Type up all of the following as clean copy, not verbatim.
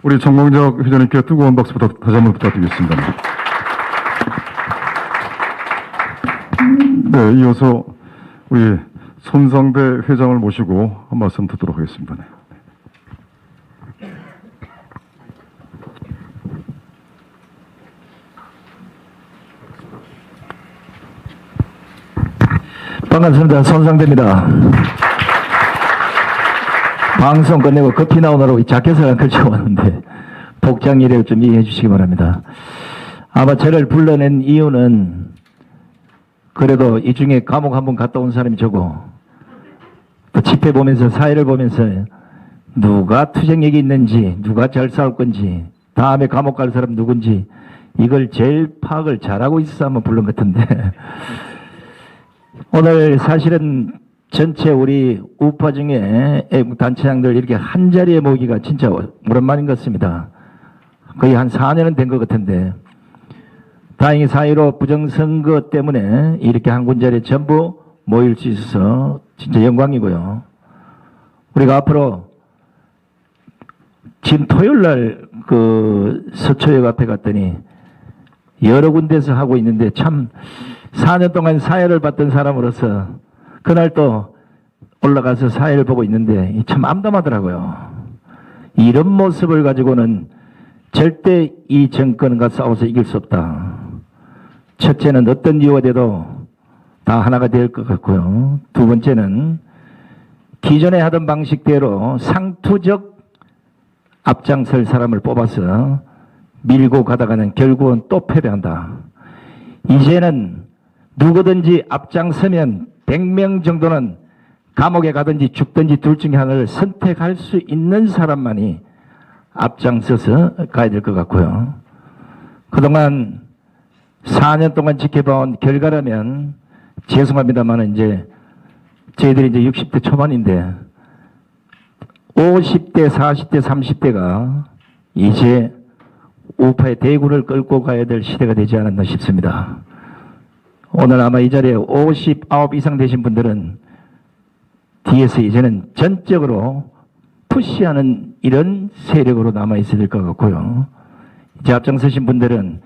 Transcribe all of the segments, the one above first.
우리 정광적 회장님께 뜨거운 박수 다시 한번 부탁드리겠습니다. 네, 이어서 우리 손상대 회장을 모시고 한 말씀 듣도록 하겠습니다. 네. 반갑습니다. 손상대입니다. 방송 끝내고 커피 나오느라고 자켓을 안 걸쳐 왔는데 복장 이래를 좀 이해해 주시기 바랍니다. 아마 저를 불러낸 이유는 그래도 이 중에 감옥 한번 갔다 온 사람이 저고 또 집회 보면서 사회를 보면서 누가 투쟁력이 있는지 누가 잘 싸울 건지 다음에 감옥 갈 사람 누군지 이걸 제일 파악을 잘하고 있어서 한번 부른 것 같은데 오늘 사실은 전체 우리 우파 중에 애국단체장들 이렇게 한 자리에 모이기가 진짜 오랜만인 것 같습니다. 거의 한 4년은 된 것 같은데 다행히 4.15 부정선거 때문에 이렇게 한 군자리에 전부 모일 수 있어서 진짜 영광이고요. 우리가 앞으로 지금 토요일 날 그 서초역 앞에 갔더니 여러 군데서 하고 있는데 참 4년 동안 사회를 봤던 사람으로서 그날 또 올라가서 사회를 보고 있는데 참 암담하더라고요. 이런 모습을 가지고는 절대 이 정권과 싸워서 이길 수 없다. 첫째는 어떤 이유가 돼도 다 하나가 될 것 같고요. 두 번째는 기존에 하던 방식대로 상투적 앞장설 사람을 뽑아서 밀고 가다가는 결국은 또 패배한다. 이제는 누구든지 앞장서면 100명 정도는 감옥에 가든지 죽든지 둘 중에 하나를 선택할 수 있는 사람만이 앞장서서 가야 될 것 같고요. 그동안 4년 동안 지켜봐온 결과라면 죄송합니다만 이제 저희들이 이제 60대 초반인데 50대, 40대, 30대가 이제 우파의 대군을 끌고 가야 될 시대가 되지 않았나 싶습니다. 오늘 아마 이 자리에 59 이상 되신 분들은 뒤에서 이제는 전적으로 푸시하는 이런 세력으로 남아있어야 될 것 같고요. 이제 앞장서신 분들은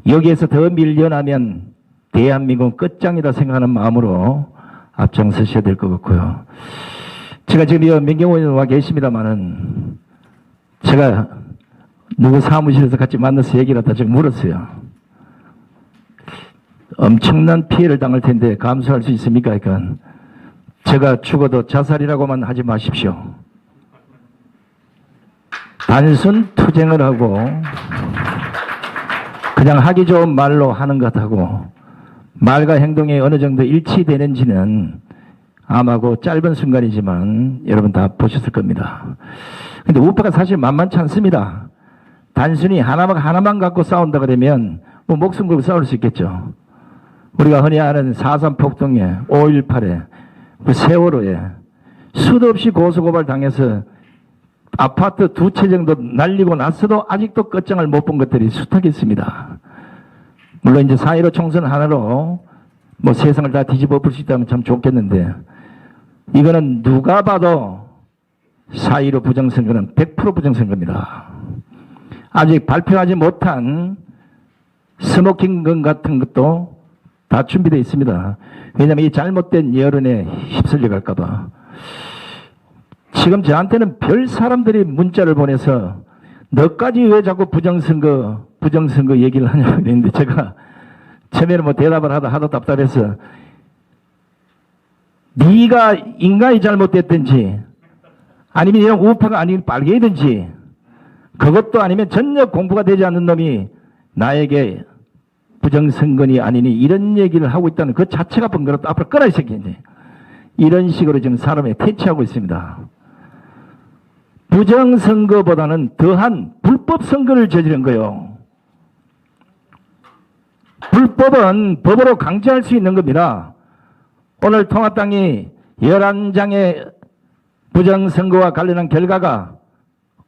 여기에서 더 밀려나면 대한민국 끝장이다 생각하는 마음으로 앞장서셔야 될 것 같고요. 제가 지금 이 민경원 의원 와 계십니다만은 제가 누구 사무실에서 같이 만나서 얘기를 하다 지금 물었어요. 엄청난 피해를 당할 텐데 감수할 수 있습니까? 그러니까 제가 죽어도 자살이라고만 하지 마십시오. 단순 투쟁을 하고 그냥 하기 좋은 말로 하는 것하고 말과 행동이 어느 정도 일치되는지는 아마 그 짧은 순간이지만 여러분 다 보셨을 겁니다. 근데 우파가 사실 만만치 않습니다. 단순히 하나만 갖고 싸운다 그러면 뭐 목숨 걸고 싸울 수 있겠죠. 우리가 흔히 아는 4.3 폭동에 5.18에 그 세월호에 수도 없이 고소고발 당해서 아파트 2채 정도 날리고 났어도 아직도 끝장을 못 본 것들이 수탁 있습니다. 물론 이제 4.15 총선 하나로 뭐 세상을 다 뒤집어 볼 수 있다면 참 좋겠는데 이거는 누가 봐도 4.15 부정선거는 100% 부정선거입니다. 아직 발표하지 못한 스모킹건 같은 것도 다 준비되어 있습니다. 왜냐하면 이 잘못된 여론에 휩쓸려 갈까봐. 지금 저한테는 별 사람들이 문자를 보내서 너까지 왜 자꾸 부정선거 얘기를 하냐고 그랬는데 제가 처음에는 뭐 대답을 하도 답답해서 네가 인간이 잘못됐든지 아니면 이런 우파가 아닌 빨개이든지 그것도 아니면 전혀 공부가 되지 않는 놈이 나에게 부정선거니 아니니 이런 얘기를 하고 있다는 그 자체가 번거롭다. 앞으로 끊어야 새끼인데 이런 식으로 지금 사람에 퇴치하고 있습니다. 부정선거보다는 더한 불법선거를 저지른 거예요. 불법은 법으로 강제할 수 있는 겁니다. 오늘 통합당이 11장의 부정선거와 관련한 결과가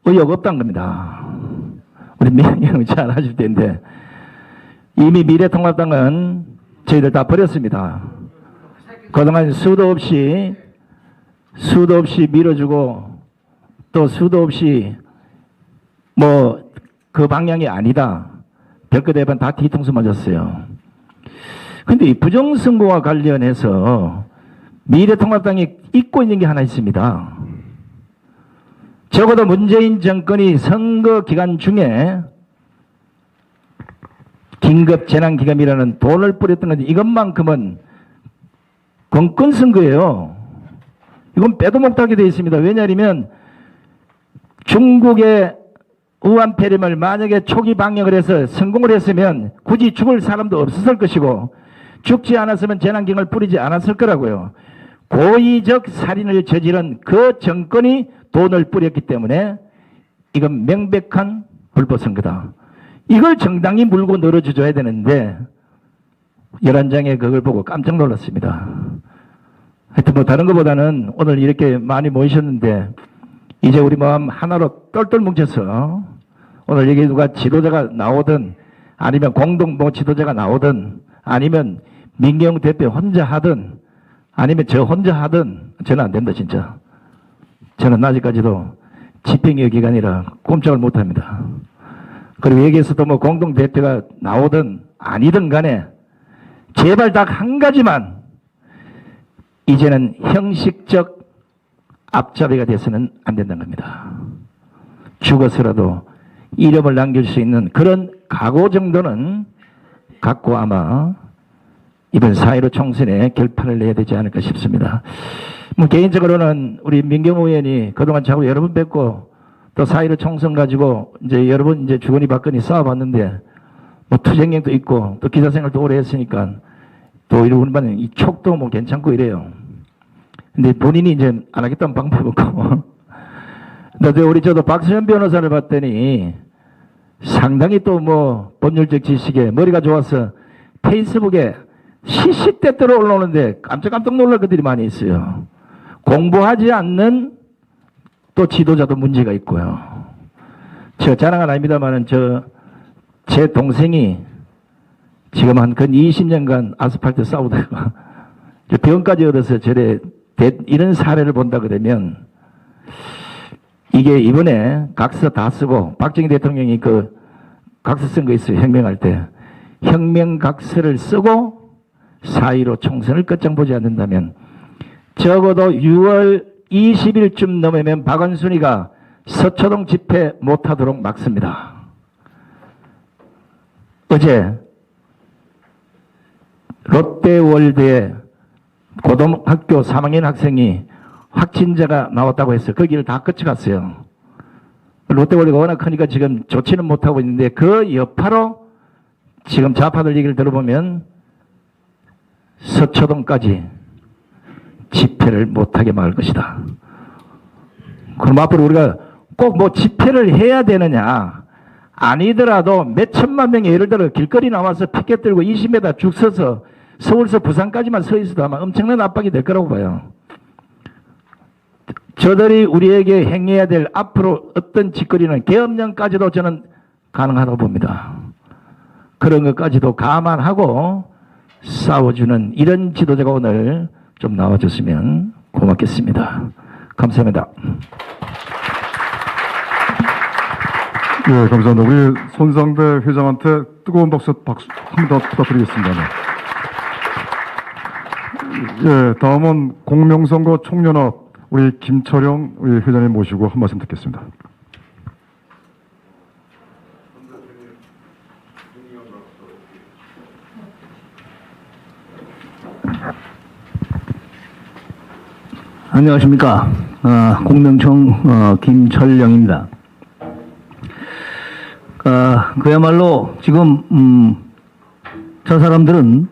의혹 없다는 겁니다. 우리 민영이 잘 아실 텐데 이미 미래통합당은 저희들 다 버렸습니다. 그동안 수도 없이 밀어주고 또 수도 없이 뭐 그 방향이 아니다. 별거 대반 다 뒤통수 맞았어요. 근데 이 부정선거와 관련해서 미래통합당이 잊고 있는 게 하나 있습니다. 적어도 문재인 정권이 선거 기간 중에 긴급 재난기금이라는 돈을 뿌렸던 건데 이것만큼은 건건선거예요. 이건 빼도 못하게 되어 있습니다. 왜냐하면 중국의 우한 폐렴을 만약에 초기 방역을 해서 성공을 했으면 굳이 죽을 사람도 없었을 것이고 죽지 않았으면 재난기금을 뿌리지 않았을 거라고요. 고의적 살인을 저지른 그 정권이 돈을 뿌렸기 때문에 이건 명백한 불법선거다. 이걸 정당이 물고 늘어줘야 되는데 11장에 그걸 보고 깜짝 놀랐습니다. 하여튼 뭐 다른 것보다는 오늘 이렇게 많이 모이셨는데 이제 우리 마음 하나로 똘똘 뭉쳐서 오늘 여기 누가 지도자가 나오든 아니면 공동 뭐 지도자가 나오든 아니면 민경 대표 혼자 하든 아니면 저 혼자 하든 저는 안 된다 진짜. 저는 아직까지도 집행유예 기간이라 꼼짝을 못합니다. 그리고 여기에서도 뭐 공동 대표가 나오든 아니든 간에 제발 딱 한 가지만 이제는 형식적 앞잡이가 돼서는 안 된다는 겁니다. 죽어서라도 이름을 남길 수 있는 그런 각오 정도는 갖고 아마 이번 4.15 총선에 결판을 내야 되지 않을까 싶습니다. 뭐 개인적으로는 우리 민경호 의원이 그동안 자꾸 여러 번 뵙고 또 4.15 총선 가지고 이제 여러 번 이제 주거니 받거니 싸워봤는데 뭐 투쟁력도 있고 또 기자 생활도 오래 했으니까 또 이런 분은 이 촉도 뭐 괜찮고 이래요. 근데 본인이 이제 안 하겠다는 방법이 없고. 근데 우리 저도 박수현 변호사를 봤더니 상당히 또 뭐 법률적 지식에 머리가 좋아서 페이스북에 시시때때로 올라오는데 깜짝 놀랄 것들이 많이 있어요. 공부하지 않는 또 지도자도 문제가 있고요. 저 자랑은 아닙니다만은 제 동생이 지금 한 근 20년간 아스팔트 싸우다가 병까지 얻어서 이런 사례를 본다 그러면 이게 이번에 각서 다 쓰고 박정희 대통령이 그 각서 쓴 거 있어요. 혁명할 때. 혁명 각서를 쓰고 4.15 총선을 끝장 보지 않는다면 적어도 6월 20일쯤 넘으면 박원순이가 서초동 집회 못하도록 막습니다. 어제 롯데월드에 고등학교 3학년 학생이 확진자가 나왔다고 해서 거기를 다 거쳐갔어요. 롯데월드가 워낙 크니까 지금 조치는 못하고 있는데 그 여파로 지금 좌파들 얘기를 들어보면 서초동까지 집회를 못하게 막을 것이다. 그럼 앞으로 우리가 꼭 뭐 집회를 해야 되느냐 아니더라도 몇 천만 명이 예를 들어 길거리 나와서 피켓 들고 20m 쭉 서서 서울서 부산까지만 서 있어도 아마 엄청난 압박이 될 거라고 봐요. 저들이 우리에게 행해야 될 앞으로 어떤 짓거리는 계엄령까지도 저는 가능하다고 봅니다. 그런 것까지도 감안하고 싸워주는 이런 지도자가 오늘 좀 나와줬으면 고맙겠습니다. 감사합니다. 예, 감사합니다. 우리 손상대 회장한테 뜨거운 박수 한 번 더 부탁드리겠습니다. 네. 예, 다음은 공명선거 총연합 우리 김철영 우리 회장님 모시고 한 말씀 듣겠습니다. 안녕하십니까. 공명총 김철영입니다. 그야말로 지금 저 사람들은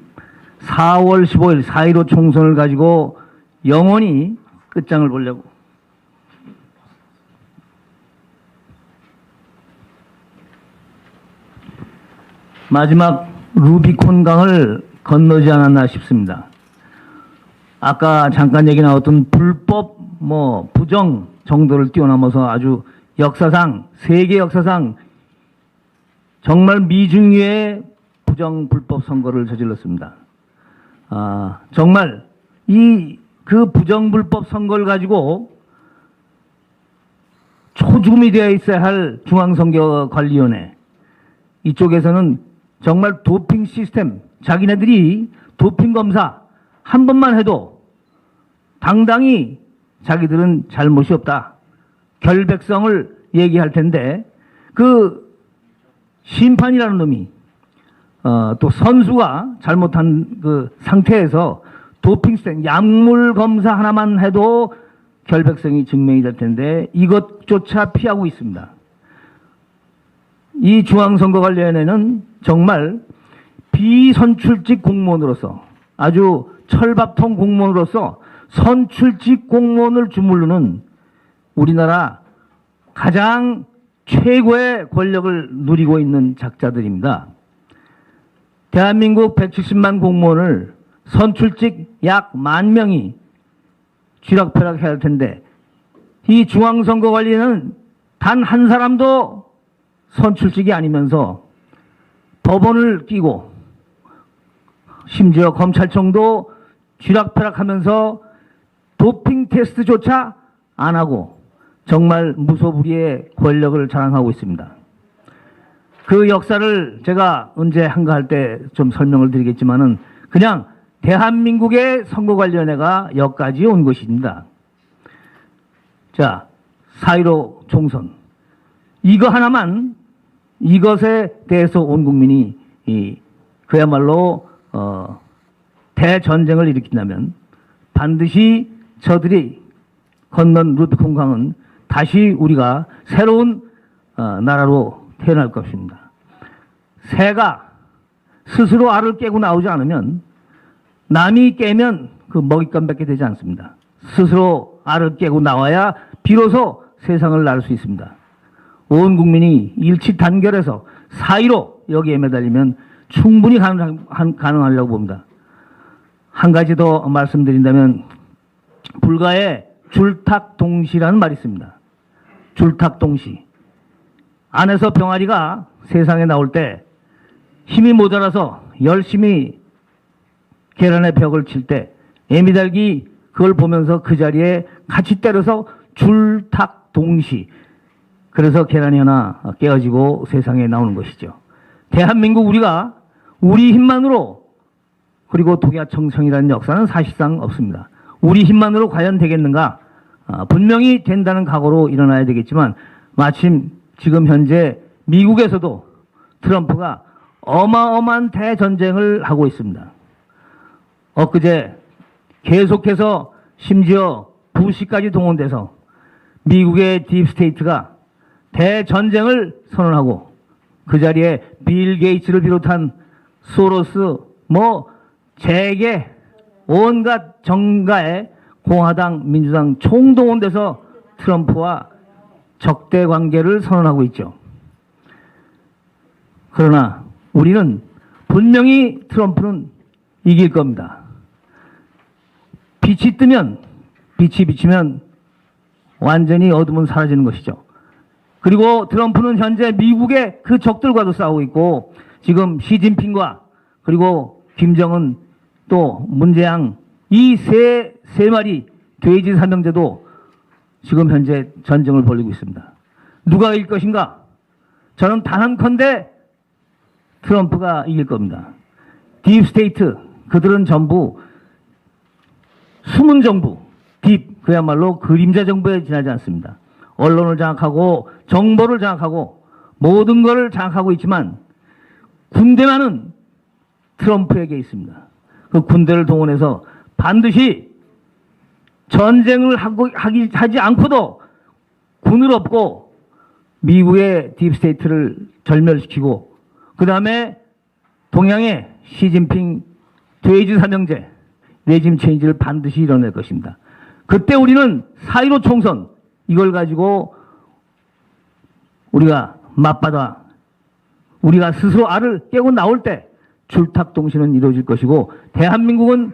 4월 15일 4.15 총선을 가지고 영원히 끝장을 보려고 마지막 루비콘 강을 건너지 않았나 싶습니다. 아까 잠깐 얘기 나왔던 불법 부정 정도를 뛰어넘어서 아주 역사상 세계 역사상 정말 미중유의 부정 불법 선거를 저질렀습니다. 정말 그 부정 불법 선거를 가지고 초중이 되어 있어야 할 중앙선거관리위원회, 이쪽에서는 정말 도핑 시스템, 자기네들이 도핑 검사 한 번만 해도 당당히 자기들은 잘못이 없다, 결백성을 얘기할 텐데, 그 심판이라는 놈이 또 선수가 잘못한 그 상태에서 도핑 시스템, 약물 검사 하나만 해도 결백성이 증명이 될 텐데 이것조차 피하고 있습니다. 이 중앙선거관리위원회는 정말 비선출직 공무원으로서, 아주 철밥통 공무원으로서 선출직 공무원을 주무르는 우리나라 가장 최고의 권력을 누리고 있는 작자들입니다. 대한민국 170만 공무원을 선출직 약 10,000명이 쥐락펴락해야 할 텐데, 이 중앙선거관리는 단 한 사람도 선출직이 아니면서 법원을 끼고 심지어 검찰청도 쥐락펴락하면서 도핑 테스트조차 안 하고 정말 무소불위의 권력을 자랑하고 있습니다. 그 역사를 제가 언제 한가 할 때 좀 설명을 드리겠지만은, 그냥 대한민국의 선거관리위원회가 여기까지 온 것입니다. 자, 4.15 총선. 이거 하나만, 이것에 대해서 온 국민이 그야말로 대전쟁을 일으킨다면 반드시 저들이 건넌 루비콘강은 다시 우리가 새로운 나라로 태어날 것입니다. 새가 스스로 알을 깨고 나오지 않으면, 남이 깨면 그 먹잇감밖에 되지 않습니다. 스스로 알을 깨고 나와야 비로소 세상을 날 수 있습니다. 온 국민이 일치 단결해서 4.15 여기에 매달리면 충분히 가능하려고 봅니다. 한 가지 더 말씀드린다면, 불가의 줄탁동시라는 말이 있습니다. 줄탁동시. 안에서 병아리가 세상에 나올 때 힘이 모자라서 열심히 계란의 벽을 칠 때 애미달기 그걸 보면서 그 자리에 같이 때려서 줄탁동시. 그래서 계란이 하나 깨어지고 세상에 나오는 것이죠. 대한민국 우리가 우리 힘만으로, 그리고 독야청청이라는 역사는 사실상 없습니다. 우리 힘만으로 과연 되겠는가? 분명히 된다는 각오로 일어나야 되겠지만, 마침 지금 현재 미국에서도 트럼프가 어마어마한 대전쟁을 하고 있습니다. 엊그제 계속해서 심지어 부시까지 동원돼서 미국의 딥스테이트가 대전쟁을 선언하고, 그 자리에 빌 게이츠를 비롯한 소로스, 재계 온갖 정가의 공화당, 민주당 총동원돼서 트럼프와 적대 관계를 선언하고 있죠. 그러나 우리는 분명히 트럼프는 이길 겁니다. 빛이 뜨면, 빛이 비치면 완전히 어둠은 사라지는 것이죠. 그리고 트럼프는 현재 미국의 그 적들과도 싸우고 있고, 지금 시진핑과 그리고 김정은 또 문재양, 이 세 마리 돼지 삼형제도 지금 현재 전쟁을 벌이고 있습니다. 누가 이길 것인가? 저는 단언컨대 트럼프가 이길 겁니다. 딥스테이트, 그들은 전부 숨은 정부, 그야말로 그림자 정부에 지나지 않습니다. 언론을 장악하고 정보를 장악하고 모든 것을 장악하고 있지만, 군대만은 트럼프에게 있습니다. 그 군대를 동원해서 반드시 전쟁을 하지 않고도 군을 엎고 미국의 딥스테이트를 절멸시키고, 그 다음에 동양의 시진핑 돼지 삼형제 레짐 체인지를 반드시 이뤄낼 것입니다. 그때 우리는 4.15 총선, 이걸 가지고 우리가 맞받아 우리가 스스로 알을 깨고 나올 때 줄탁동시는 이루어질 것이고, 대한민국은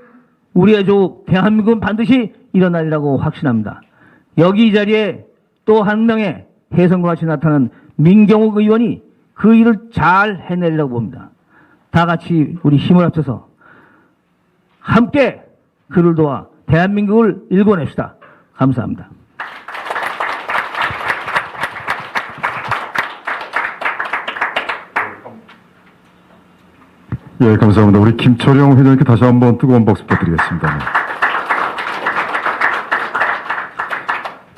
우리의 조국, 대한민국은 반드시 일어나리라고 확신합니다. 여기 이 자리에 또 한 명의 혜성과 같이 나타난 민경욱 의원이 그 일을 잘 해내리라고 봅니다. 다 같이 우리 힘을 합쳐서 함께 그를 도와 대한민국을 일궈냅시다. 감사합니다. 예, 감사합니다. 우리 김철용 회장님께 다시 한번 뜨거운 박수 부탁드리겠습니다.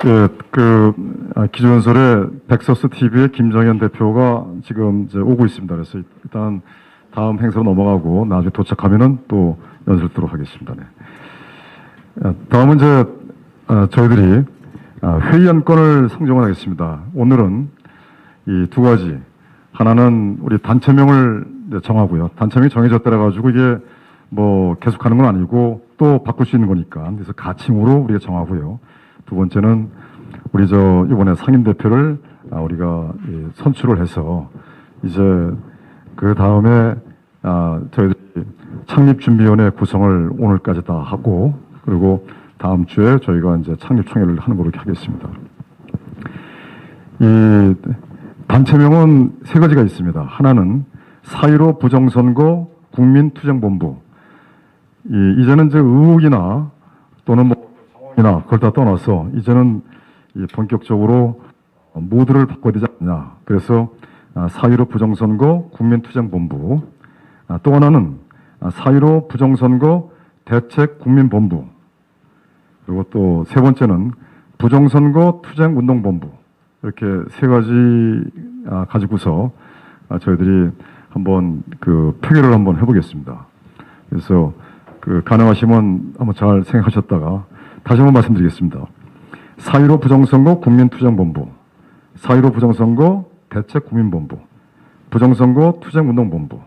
예, 기조연설에 백서스 TV의 김정현 대표가 지금 이제 오고 있습니다. 그래서 일단 다음 행사로 넘어가고 나중에 도착하면은 또 연설 듣도록 하겠습니다. 네. 다음은 이제 저희들이 회의안건을 상정하겠습니다. 오늘은 이 두 가지. 하나는 우리 단체명을 정하고요. 단체명이 정해졌다라 가지고 이게 뭐 계속하는 건 아니고 또 바꿀 수 있는 거니까. 그래서 가칭으로 우리가 정하고요. 두 번째는 우리 이번에 상임 대표를 우리가 선출을 해서 이제 그 다음에 저희들이 창립준비위원회 구성을 오늘까지 다 하고 그리고 다음 주에 저희가 이제 창립총회를 하는 걸로 하겠습니다. 이 단체명은 세 가지가 있습니다. 하나는 4.15 부정선거 국민투쟁본부. 이제는 이제 의혹이나 또는 뭐 상황이나 그걸 다 떠나서 이제는 본격적으로 모드를 바꿔야 되지 않냐. 그래서 4.15 부정선거 국민투쟁본부. 또 하나는 4.15 부정선거 대책국민본부. 그리고 또 세 번째는 부정선거 투쟁운동본부. 이렇게 세 가지 가지고서 저희들이 한번 표결을 한번 해보겠습니다. 그래서 가능하시면 한번 잘 생각하셨다가 다시 한번 말씀드리겠습니다. 4.15 부정선거 국민투쟁본부, 4.15 부정선거 대책국민본부, 부정선거 투쟁운동본부.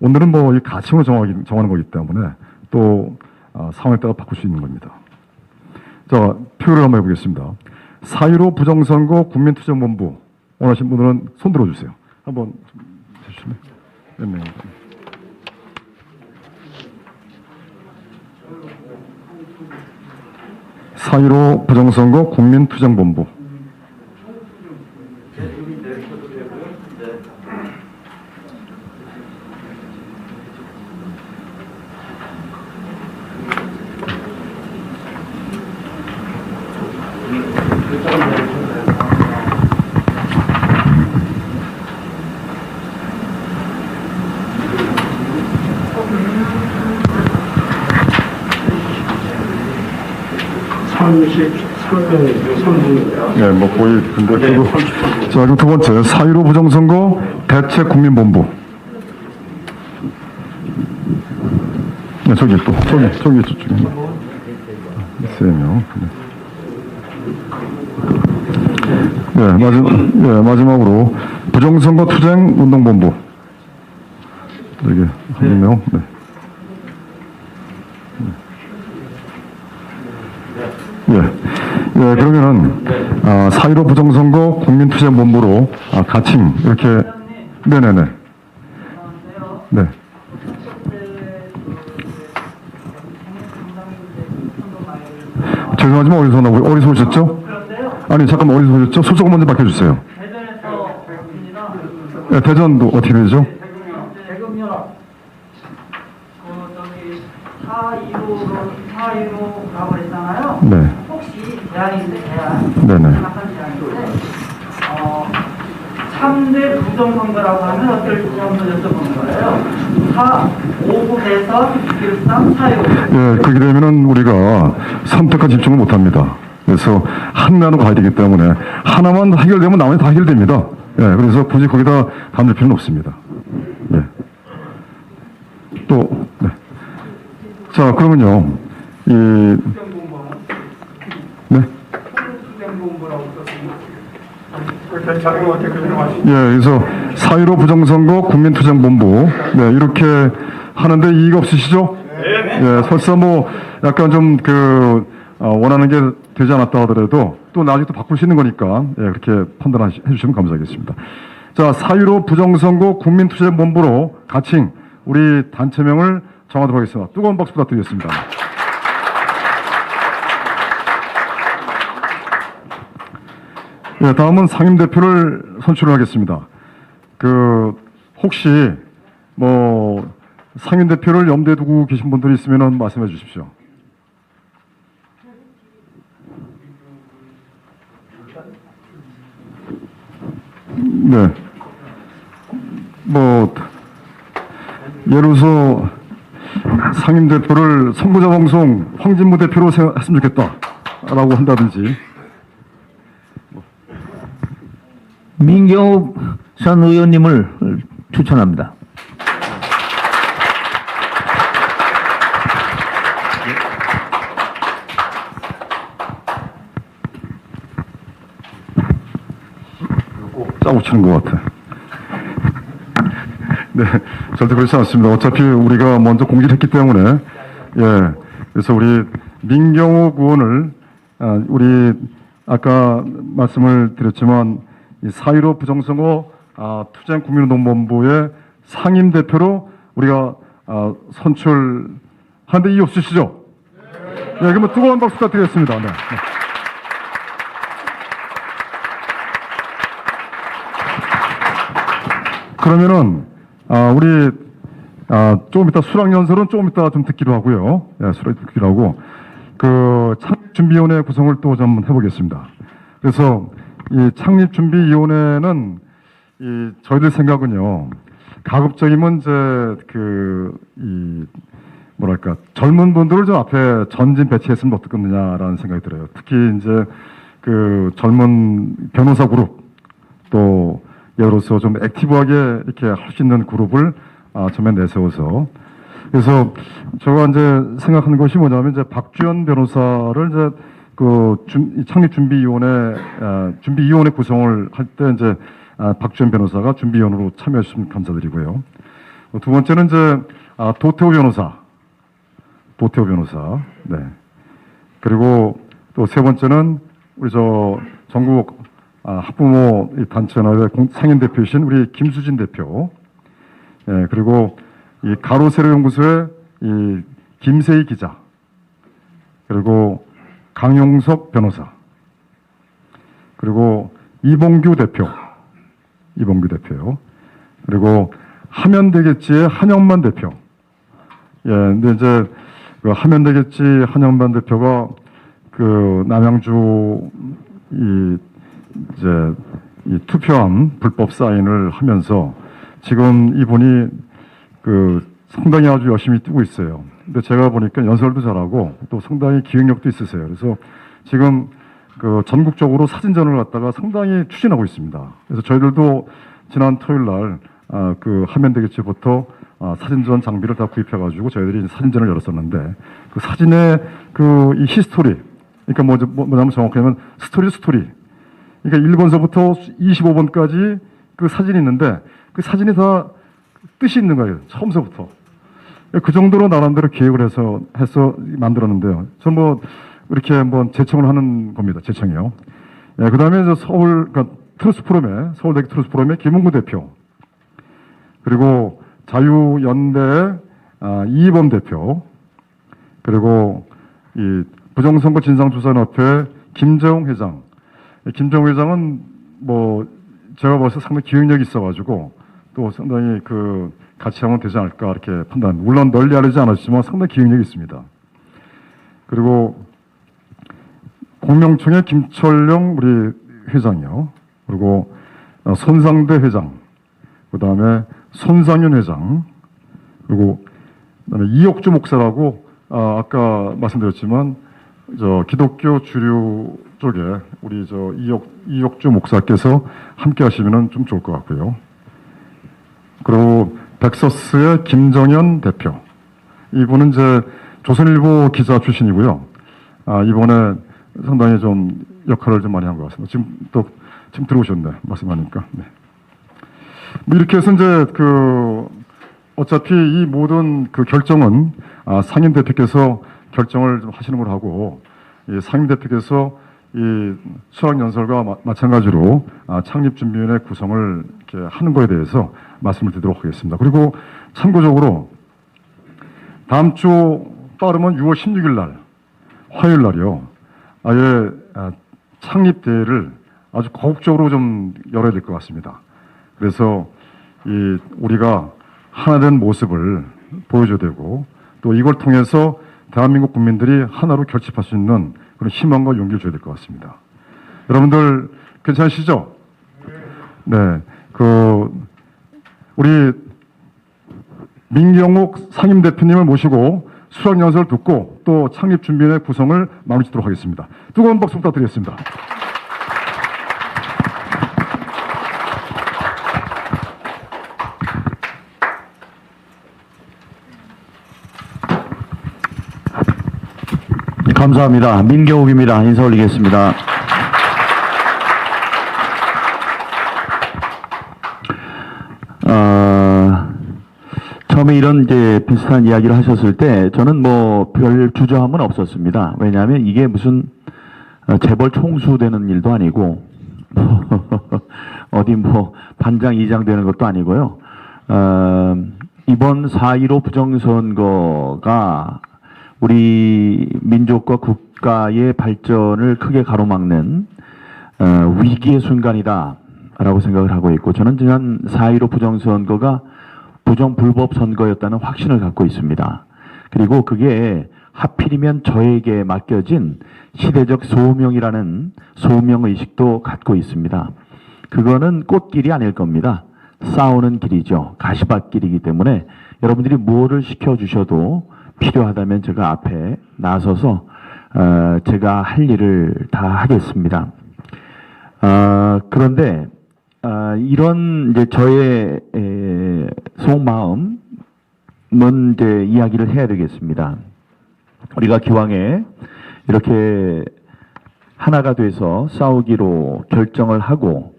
오늘은 뭐 이 가칭으로 정하는 거기 때문에 또 상황에 따라 바꿀 수 있는 겁니다. 자, 표결을 한번 해보겠습니다. 4.15 부정선거 국민투쟁본부 원하신 분들은 손 들어주세요. 한번 해주시면. 몇 명입니다. (4.15) 부정선거 국민투쟁본부. 네, 뭐 거의 근데 그리고 자 그럼 두 번째 4.15 부정선거 대책국민본부. 네, 저기 또 저기 저쪽에 3명. 네, 마지막으로 부정선거 투쟁운동본부. 여기 한 명. 네. 예, 그러면은 4.15 부정선거 국민투쟁본부로 가칭 이렇게. 네네네. 네. 죄송하지만 어디서 오셨죠? 아니 잠깐만, 어디서 오셨죠? 소속 먼저 밝혀주세요. 대전에서 옵니다. 네, 대전도 어떻게 되죠? 대금연합. 저기 4.15라고 했잖아요. 네. 혹시 제안인데 제안. 네네. 약간 제안인데 참대 부정선거라고 하면 어떨지 한번 여쭤보는 거예요. 5구 대선 13 4.15. 예, 그렇게 되면은 우리가 선택과 집중을 못 합니다. 그래서 한면으로 가야 되기 때문에 하나만 해결되면 나머지 다 해결됩니다. 예, 그래서 굳이 거기다 담을 필요는 없습니다. 예. 또, 네. 자, 그러면요, 네. 예, 그래서 4.15 부정선거 국민투쟁본부. 네, 이렇게 하는데 이의가 없으시죠? 예, 설사 뭐 약간 좀 원하는 게 되지 않았다 하더라도 또 나중에 또 바꿀 수 있는 거니까 예, 그렇게 판단해 주시면 감사하겠습니다. 자, 4.15 부정선거 국민투쟁본부로 가칭 우리 단체명을 정하도록 하겠습니다. 뜨거운 박수 부탁드리겠습니다. 예, 다음은 상임대표를 선출을 하겠습니다. 혹시 뭐 상임대표를 염두에 두고 계신 분들이 있으면 말씀해 주십시오. 네. 예로서 상임대표를 선거자 방송 황진무 대표로 했으면 좋겠다라고 한다든지 민경욱 전 의원님을 추천합니다. 짜고 치는 것 같아. 네, 절대 그렇지 않습니다. 어차피 우리가 먼저 공지를 했기 때문에, 예. 그래서 우리 민경욱 의원을, 우리 아까 말씀을 드렸지만, 이 4.15 부정선거 투쟁 국민운동본부의 상임대표로 우리가 선출하는데 이의 없으시죠? 네, 그러면 뜨거운 박수 부탁드리겠습니다. 네. 그러면은 우리 조금 이따 수락연설은 조금 이따 좀 듣기로 하고요. 예, 수락 듣기로 하고 그 창립준비위원회 구성을 또 좀 한번 해보겠습니다. 그래서 이 창립준비위원회는 이 저희들 생각은요 가급적이면 이제 이 뭐랄까 젊은 분들을 좀 앞에 전진 배치했으면 어떻겠느냐라는 생각이 들어요. 특히 이제 그 젊은 변호사 그룹 또 예로서 좀 액티브하게 이렇게 할 수 있는 그룹을 처음에 내세워서 그래서 제가 이제 생각하는 것이 뭐냐면 이제 박주연 변호사를 이제 그 창립준비위원회 준비위원회 구성을 할 때 이제 박주연 변호사가 준비위원으로 참여하시면 감사드리고요. 두 번째는 이제 도태호 변호사, 네. 그리고 또 세 번째는 우리 전국 학부모 단체연합의 상임대표이신 우리 김수진 대표, 예, 그리고 이 가로세로연구소의 이 김세희 기자, 그리고 강용석 변호사, 그리고 이봉규 대표요. 그리고 하면되겠지의 한영만 대표. 예, 근데 이제 그 하면되겠지 한영만 대표가 그 남양주 이제 이 투표함 불법 사인을 하면서 지금 이분이 그 상당히 아주 열심히 뛰고 있어요. 근데 제가 보니까 연설도 잘하고 또 상당히 기획력도 있으세요. 그래서 지금 그 전국적으로 사진전을 갖다가 상당히 추진하고 있습니다. 그래서 저희들도 지난 토요일 날 그 하면 되겠지부터 사진전 장비를 다 구입해가지고 저희들이 사진전을 열었었는데 그 사진의 그 이 히스토리, 그러니까 뭐냐면 정확하면 스토리. 그러니까 1번서부터 25번까지 그 사진이 있는데 그 사진이 다 뜻이 있는 거예요. 처음서부터. 그 정도로 나름대로 기획을 해서 만들었는데요. 전 뭐 이렇게 한번 제청을 하는 겁니다. 제청이요. 예, 그 다음에 그러니까 서울대학교 트루스 포럼의 김웅구 대표. 그리고 자유연대 이희범 대표. 그리고 이 부정선거 진상조사연합회 김재홍 회장. 김정우 회장은 뭐 제가 벌써 상당히 기획력이 있어가지고 또 상당히 그 같이 하면 되지 않을까 이렇게 판단. 물론 널리 알리지 않았지만 상당히 기획력이 있습니다. 그리고 공명총의 김철령 우리 회장이요. 그리고 손상대 회장. 그 다음에 손상윤 회장. 그리고 그다음에 이옥주 목사라고 아까 말씀드렸지만 기독교 주류 쪽에 우리 이옥주 목사께서 함께 하시면 좀 좋을 것 같고요. 그리고 백서스의 김정현 대표. 이분은 이제 조선일보 기자 출신이고요. 이번에 상당히 좀 역할을 좀 많이 한 것 같습니다. 지금 들어오셨네. 말씀하니까. 네. 뭐 이렇게 해서 이제 어차피 이 모든 그 결정은 상임 대표께서 결정을 좀 하시는 걸 하고 이 상임 대표께서 이 수락연설과 마찬가지로 창립준비위원회 구성을 이렇게 하는 거에 대해서 말씀을 드리도록 하겠습니다. 그리고 참고적으로 다음 주 빠르면 6월 16일 날 화요일 날이요. 아예 창립대회를 아주 거국적으로 좀 열어야 될 것 같습니다. 그래서 우리가 하나된 모습을 보여줘야 되고 또 이걸 통해서 대한민국 국민들이 하나로 결집할 수 있는 그런 희망과 용기를 줘야 될 것 같습니다. 여러분들 괜찮으시죠? 네, 우리 민경욱 상임대표님을 모시고 수락연설을 듣고 또 창립준비위원회 구성을 마무리 짓도록 하겠습니다. 뜨거운 박수 부탁드리겠습니다. 감사합니다. 민경욱입니다. 인사 올리겠습니다. 처음에 이런 이제 비슷한 이야기를 하셨을 때 저는 뭐 별 주저함은 없었습니다. 왜냐하면 이게 무슨 재벌 총수 되는 일도 아니고 어디 뭐 반장 이장 되는 것도 아니고요. 이번 4.15 부정선거가 우리 민족과 국가의 발전을 크게 가로막는 위기의 순간이다라고 생각을 하고 있고, 저는 지난 4.15 부정선거가 부정불법 선거였다는 확신을 갖고 있습니다. 그리고 그게 하필이면 저에게 맡겨진 시대적 소명이라는 소명의식도 갖고 있습니다. 그거는 꽃길이 아닐 겁니다. 싸우는 길이죠. 가시밭길이기 때문에 여러분들이 뭐를 시켜주셔도 필요하다면 제가 앞에 나서서 제가 할 일을 다 하겠습니다. 그런데 이런 이제 저의 속마음은 이제 이야기를 해야 되겠습니다. 우리가 기왕에 이렇게 하나가 돼서 싸우기로 결정을 하고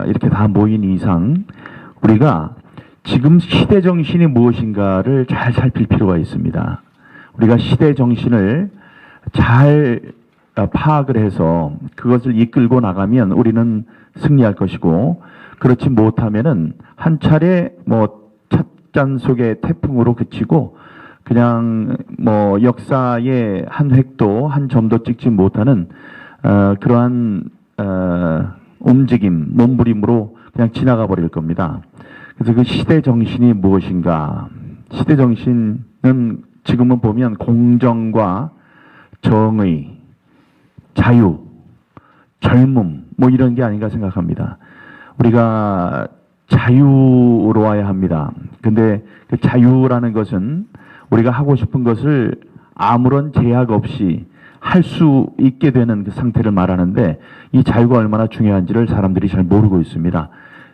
이렇게 다 모인 이상 우리가 지금 시대 정신이 무엇인가를 잘 살필 필요가 있습니다. 우리가 시대 정신을 잘 파악을 해서 그것을 이끌고 나가면 우리는 승리할 것이고, 그렇지 못하면은 한 차례 뭐 찻잔 속의 태풍으로 그치고 그냥 뭐 역사의 한 획도 한 점도 찍지 못하는 그러한 움직임, 몸부림으로 그냥 지나가 버릴 겁니다. 그래서 그 시대 정신이 무엇인가? 시대 정신은 지금은 보면 공정과 정의, 자유, 젊음 뭐 이런 게 아닌가 생각합니다. 우리가 자유로워야 합니다. 근데 그 자유라는 것은 우리가 하고 싶은 것을 아무런 제약 없이 할 수 있게 되는 그 상태를 말하는데, 이 자유가 얼마나 중요한지를 사람들이 잘 모르고 있습니다.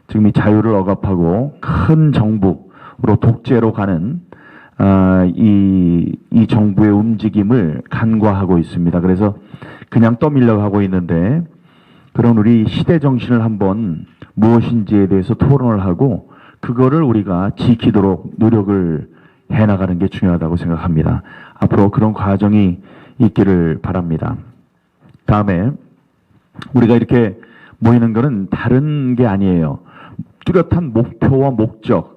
지금 이 자유를 억압하고 큰 정부로 독재로 가는 이 정부의 움직임을 간과하고 있습니다. 그래서 그냥 떠밀려 가고 있는데, 그런 우리 시대 정신을 한번 무엇인지에 대해서 토론을 하고 그거를 우리가 지키도록 노력을 해나가는 게 중요하다고 생각합니다. 앞으로 그런 과정이 있기를 바랍니다. 다음에 우리가 이렇게 모이는 것은 다른 게 아니에요. 뚜렷한 목표와 목적이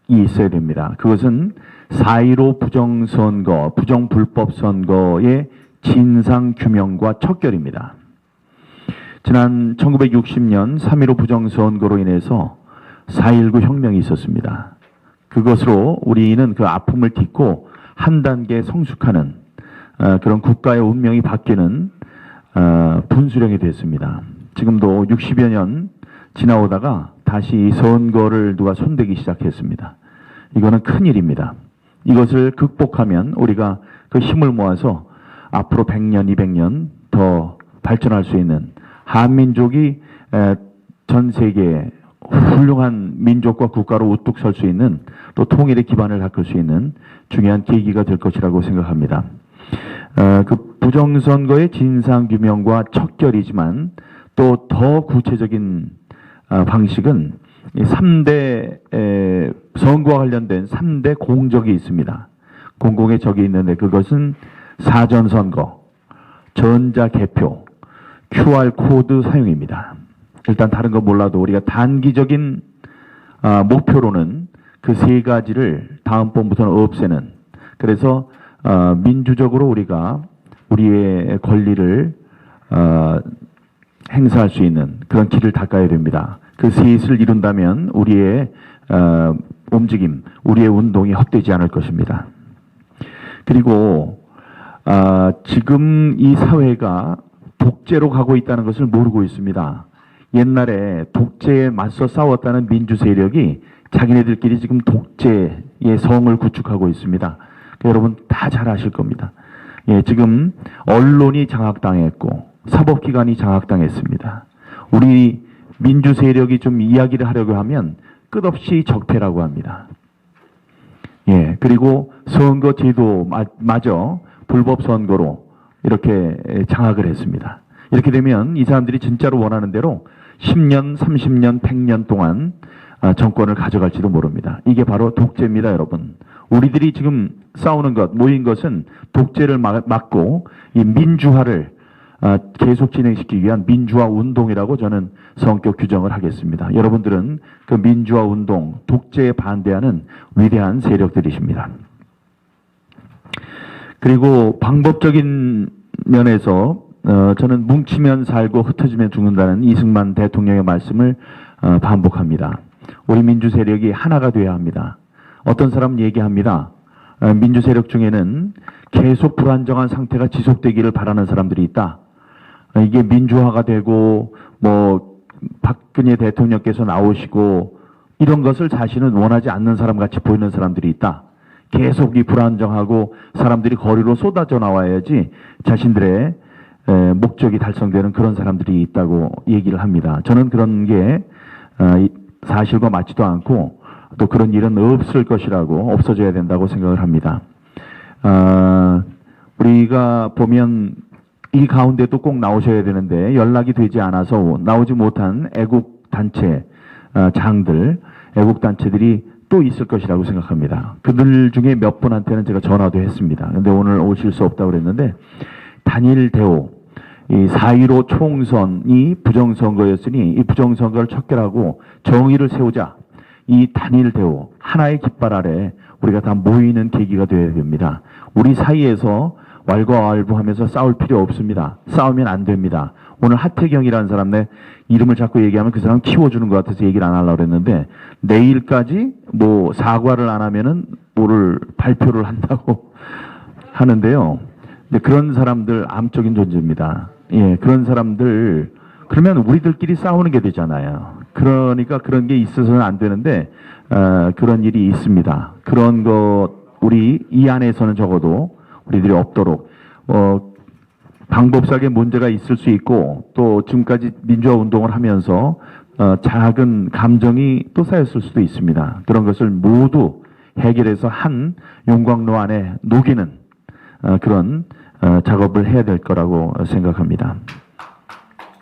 있어야 됩니다. 그것은 4.15 부정선거, 부정불법선거의 진상규명과 척결입니다. 지난 1960년 3.15 부정선거로 인해서 4.19 혁명이 있었습니다. 그것으로 우리는 그 아픔을 딛고 한 단계 성숙하는 그런 국가의 운명이 바뀌는 분수령이 됐습니다. 지금도 60여 년 지나오다가 다시 선거를 누가 손대기 시작했습니다. 이거는 큰일입니다. 이것을 극복하면 우리가 그 힘을 모아서 앞으로 100년, 200년 더 발전할 수 있는, 한민족이 전 세계에 훌륭한 민족과 국가로 우뚝 설 수 있는, 또 통일의 기반을 닦을 수 있는 중요한 계기가 될 것이라고 생각합니다. 그 부정선거의 진상규명과 척결이지만 또 더 구체적인 방식은 3대 선거와 관련된 3대 공적이 있습니다. 공공의 적이 있는데 그것은 사전선거, 전자개표, QR코드 사용입니다. 일단 다른 거 몰라도 우리가 단기적인 목표로는 그 세 가지를 다음번부터는 없애는, 그래서 민주적으로 우리가 우리의 권리를 행사할 수 있는 그런 길을 닦아야 됩니다. 그 셋을 이룬다면 우리의 움직임, 우리의 운동이 헛되지 않을 것입니다. 그리고 지금 이 사회가 독재로 가고 있다는 것을 모르고 있습니다. 옛날에 독재에 맞서 싸웠다는 민주 세력이 자기네들끼리 지금 독재의 성을 구축하고 있습니다. 여러분 다 잘 아실 겁니다. 예, 지금 언론이 장악당했고 사법기관이 장악당했습니다. 우리 민주 세력이 좀 이야기를 하려고 하면 끝없이 적폐라고 합니다. 예, 그리고 선거 제도 마저 불법 선거로 이렇게 장악을 했습니다. 이렇게 되면 이 사람들이 진짜로 원하는 대로 10년, 30년, 100년 동안 정권을 가져갈지도 모릅니다. 이게 바로 독재입니다, 여러분. 우리들이 지금 싸우는 것, 모인 것은 독재를 막고 이 민주화를 계속 진행시키기 위한 민주화 운동이라고 저는 성격 규정을 하겠습니다. 여러분들은 그 민주화 운동, 독재에 반대하는 위대한 세력들이십니다. 그리고 방법적인 면에서 저는 뭉치면 살고 흩어지면 죽는다는 이승만 대통령의 말씀을 반복합니다. 우리 민주 세력이 하나가 되어야 합니다. 어떤 사람은 얘기합니다. 민주 세력 중에는 계속 불안정한 상태가 지속되기를 바라는 사람들이 있다. 이게 민주화가 되고 뭐 박근혜 대통령께서 나오시고 이런 것을 자신은 원하지 않는 사람 같이 보이는 사람들이 있다. 계속 이 불안정하고 사람들이 거리로 쏟아져 나와야지 자신들의 목적이 달성되는 그런 사람들이 있다고 얘기를 합니다. 저는 그런 게 사실과 맞지도 않고 또 그런 일은 없을 것이라고 없어져야 된다고 생각을 합니다. 우리가 보면 이 가운데도 꼭 나오셔야 되는데 연락이 되지 않아서 나오지 못한 애국단체 장들, 애국단체들이 또 있을 것이라고 생각합니다. 그들 중에 몇 분한테는 제가 전화도 했습니다. 근데 오늘 오실 수 없다고 그랬는데 단일 대오, 이 4.15 총선이 부정선거였으니 이 부정선거를 척결하고 정의를 세우자. 이 단일 대오, 하나의 깃발 아래 우리가 다 모이는 계기가 되어야 됩니다. 우리 사이에서 왈가왈부하면서 싸울 필요 없습니다. 싸우면 안 됩니다. 오늘 하태경이라는 사람 내 이름을 자꾸 얘기하면 그 사람 키워주는 것 같아서 얘기를 안 하려고 그랬는데 내일까지 뭐 사과를 안 하면은 뭐를 발표를 한다고 하는데요. 근데 그런 사람들 암적인 존재입니다. 예, 그런 사람들 그러면 우리들끼리 싸우는 게 되잖아요. 그러니까 그런 게 있어서는 안 되는데 그런 일이 있습니다. 그런 것 우리 이 안에서는 적어도 우리들이 없도록 방법상의 문제가 있을 수 있고 또 지금까지 민주화 운동을 하면서 작은 감정이 또 쌓였을 수도 있습니다. 그런 것을 모두 해결해서 한 용광로 안에 녹이는 그런 작업을 해야 될 거라고 생각합니다.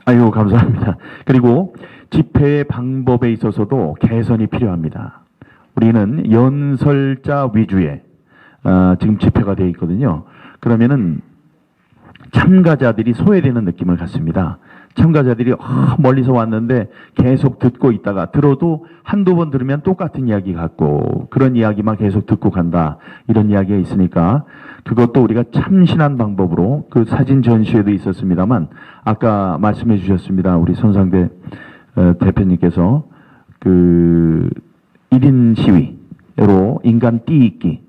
아유, 감사합니다. 그리고 집회의 방법에 있어서도 개선이 필요합니다. 우리는 연설자 위주의 지금 집회가 되어 있거든요. 그러면은 참가자들이 소외되는 느낌을 갖습니다. 참가자들이 멀리서 왔는데 계속 듣고 있다가 들어도 한두 번 들으면 똑같은 이야기 같고 그런 이야기만 계속 듣고 간다. 이런 이야기가 있으니까 그것도 우리가 참신한 방법으로 그 사진 전시회도 있었습니다만 아까 말씀해 주셨습니다. 우리 손상대 대표님께서 그 1인 시위로 인간 띠입기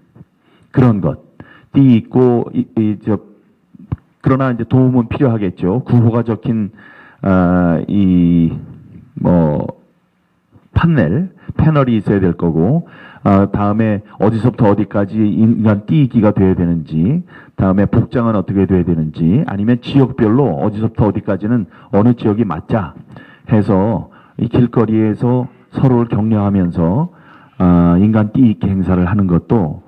그런 것 띠입고 그러나 이제 도움은 필요하겠죠. 구호가 적힌 패널이 있어야 될 거고 다음에 어디서부터 어디까지 인간 띠기가 돼야 되는지 다음에 복장은 어떻게 돼야 되는지 아니면 지역별로 어디서부터 어디까지는 어느 지역이 맞자 해서 이 길거리에서 서로를 격려하면서 인간 띠기 행사를 하는 것도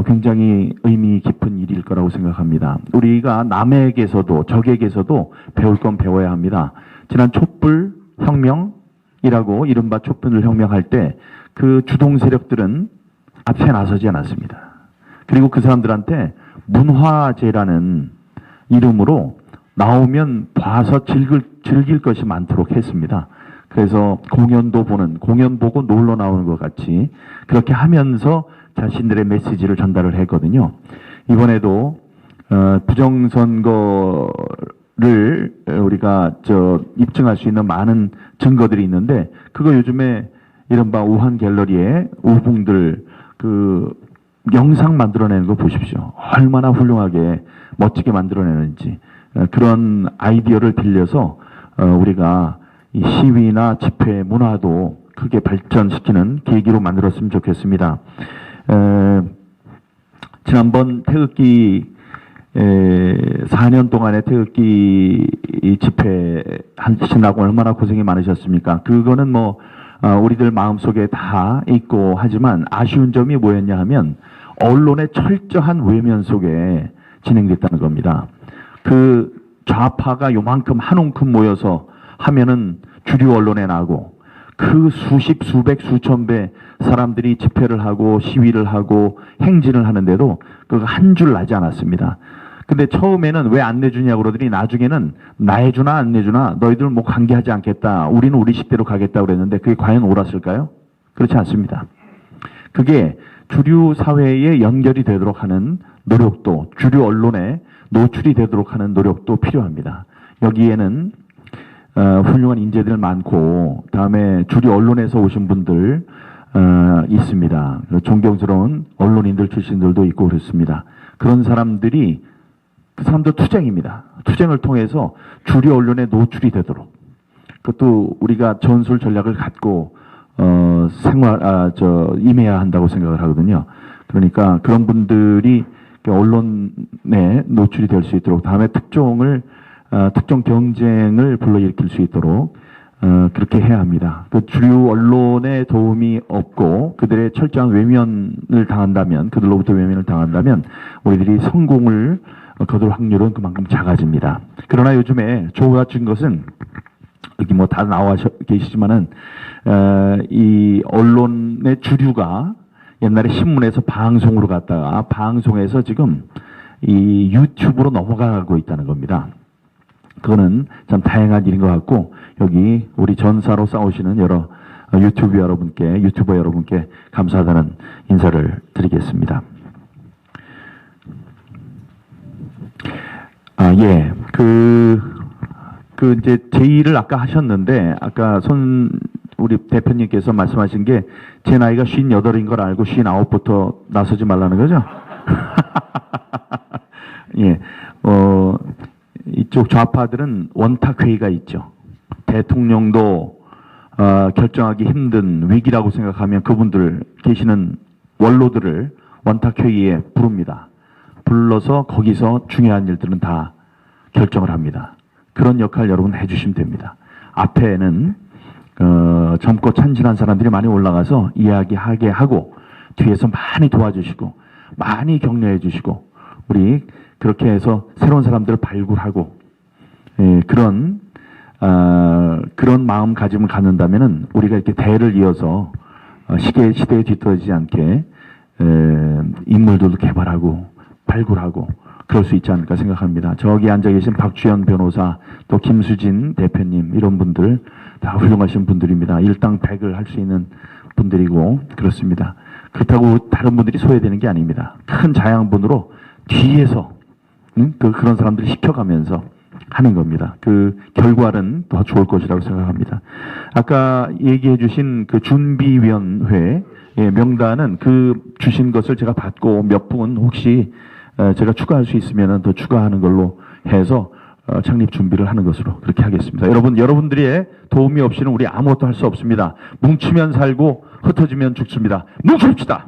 굉장히 의미 깊은 일일 거라고 생각합니다. 우리가 남에게서도 적에게서도 배울 건 배워야 합니다. 지난 촛불 혁명이라고 이른바 촛불 혁명할 때 그 주동 세력들은 앞에 나서지 않았습니다. 그리고 그 사람들한테 문화재라는 이름으로 나오면 봐서 즐길 것이 많도록 했습니다. 그래서 공연 보고 놀러 나오는 것 같이 그렇게 하면서 자신들의 메시지를 전달을 했거든요. 이번에도 부정선거를 우리가 입증할 수 있는 많은 증거들이 있는데 그거 요즘에 이른바 우한 갤러리에 우붕들 그 영상 만들어내는 거 보십시오. 얼마나 훌륭하게 멋지게 만들어내는지 그런 아이디어를 빌려서 우리가 이 시위나 집회 문화도 크게 발전시키는 계기로 만들었으면 좋겠습니다. 지난번 태극기 4년 동안의 태극기 집회 하시느라고 얼마나 고생이 많으셨습니까? 그거는 뭐 우리들 마음속에 다 있고 하지만 아쉬운 점이 뭐였냐 하면 언론의 철저한 외면 속에 진행됐다는 겁니다. 그 좌파가 요만큼 한 움큼 모여서 하면은 주류 언론에 나고 그 수십, 수백, 수천 배 사람들이 집회를 하고 시위를 하고 행진을 하는데도 그거 한 줄 나지 않았습니다. 근데 처음에는 왜 안 내주냐고 그러더니 나중에는 나해주나 안 내주나 너희들 뭐 관계하지 않겠다. 우리는 우리 식대로 가겠다 그랬는데 그게 과연 옳았을까요? 그렇지 않습니다. 그게 주류 사회에 연결이 되도록 하는 노력도 주류 언론에 노출이 되도록 하는 노력도 필요합니다. 여기에는 훌륭한 인재들 많고 다음에 주류 언론에서 오신 분들 있습니다. 존경스러운 언론인들 출신들도 있고 그렇습니다. 그런 사람들이 그 사람들 투쟁입니다. 투쟁을 통해서 주류 언론에 노출이 되도록 그것도 우리가 전술 전략을 갖고 임해야 한다고 생각을 하거든요. 그러니까 그런 분들이 언론에 노출이 될 수 있도록 다음에 특정 경쟁을 불러일으킬 수 있도록 그렇게 해야 합니다. 그 주류 언론의 도움이 없고 그들의 철저한 외면을 당한다면 그들로부터 외면을 당한다면 우리들이 성공을 거둘 확률은 그만큼 작아집니다. 그러나 요즘에 좋아진 것은 여기 뭐 다 나와 계시지만은 이 언론의 주류가 옛날에 신문에서 방송으로 갔다가 방송에서 지금 이 유튜브로 넘어가고 있다는 겁니다. 그거는 참 다행한 일인 것 같고 여기 우리 전사로 싸우시는 여러 유튜버 여러분께 감사하다는 인사를 드리겠습니다. 예. 이제 제2를 아까 하셨는데, 아까 우리 대표님께서 말씀하신 게, 제 나이가 58인 걸 알고 59부터 나서지 말라는 거죠? 예. 이쪽 좌파들은 원탁회의가 있죠. 대통령도, 결정하기 힘든 위기라고 생각하면 그분들 계시는 원로들을 원탁회의에 부릅니다. 불러서 거기서 중요한 일들은 다 결정을 합니다. 그런 역할 여러분 해주시면 됩니다. 앞에는 젊고 찬진한 사람들이 많이 올라가서 이야기하게 하고 뒤에서 많이 도와주시고 많이 격려해 주시고 우리 그렇게 해서 새로운 사람들을 발굴하고 그런 마음가짐을 갖는다면은 우리가 이렇게 대를 이어서 시대에 뒤떨어지지 않게 인물들도 개발하고 발굴하고 그럴 수 있지 않을까 생각합니다. 저기 앉아 계신 박주현 변호사, 또 김수진 대표님 이런 분들 다 훌륭하신 분들입니다. 일당백을 할 수 있는 분들이고 그렇습니다. 그렇다고 다른 분들이 소외되는 게 아닙니다. 큰 자양분으로 뒤에서 그런 사람들을 시켜가면서 하는 겁니다. 그 결과는 더 좋을 것이라고 생각합니다. 아까 얘기해 주신 그 준비위원회 명단은 주신 것을 제가 받고 몇 분 혹시 제가 추가할 수 있으면 더 추가하는 걸로 해서 창립 준비를 하는 것으로 그렇게 하겠습니다. 여러분들의 도움이 없이는 우리 아무것도 할 수 없습니다. 뭉치면 살고 흩어지면 죽습니다. 뭉칩시다.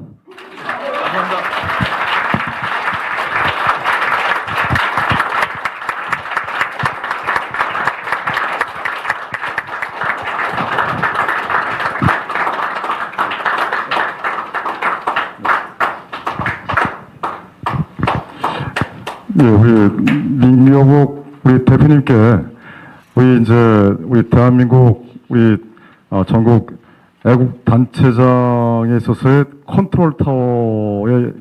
예, 우리 민여복 우리 대표님께 우리 대한민국 전국 애국 단체장에 있어서의 컨트롤 타워의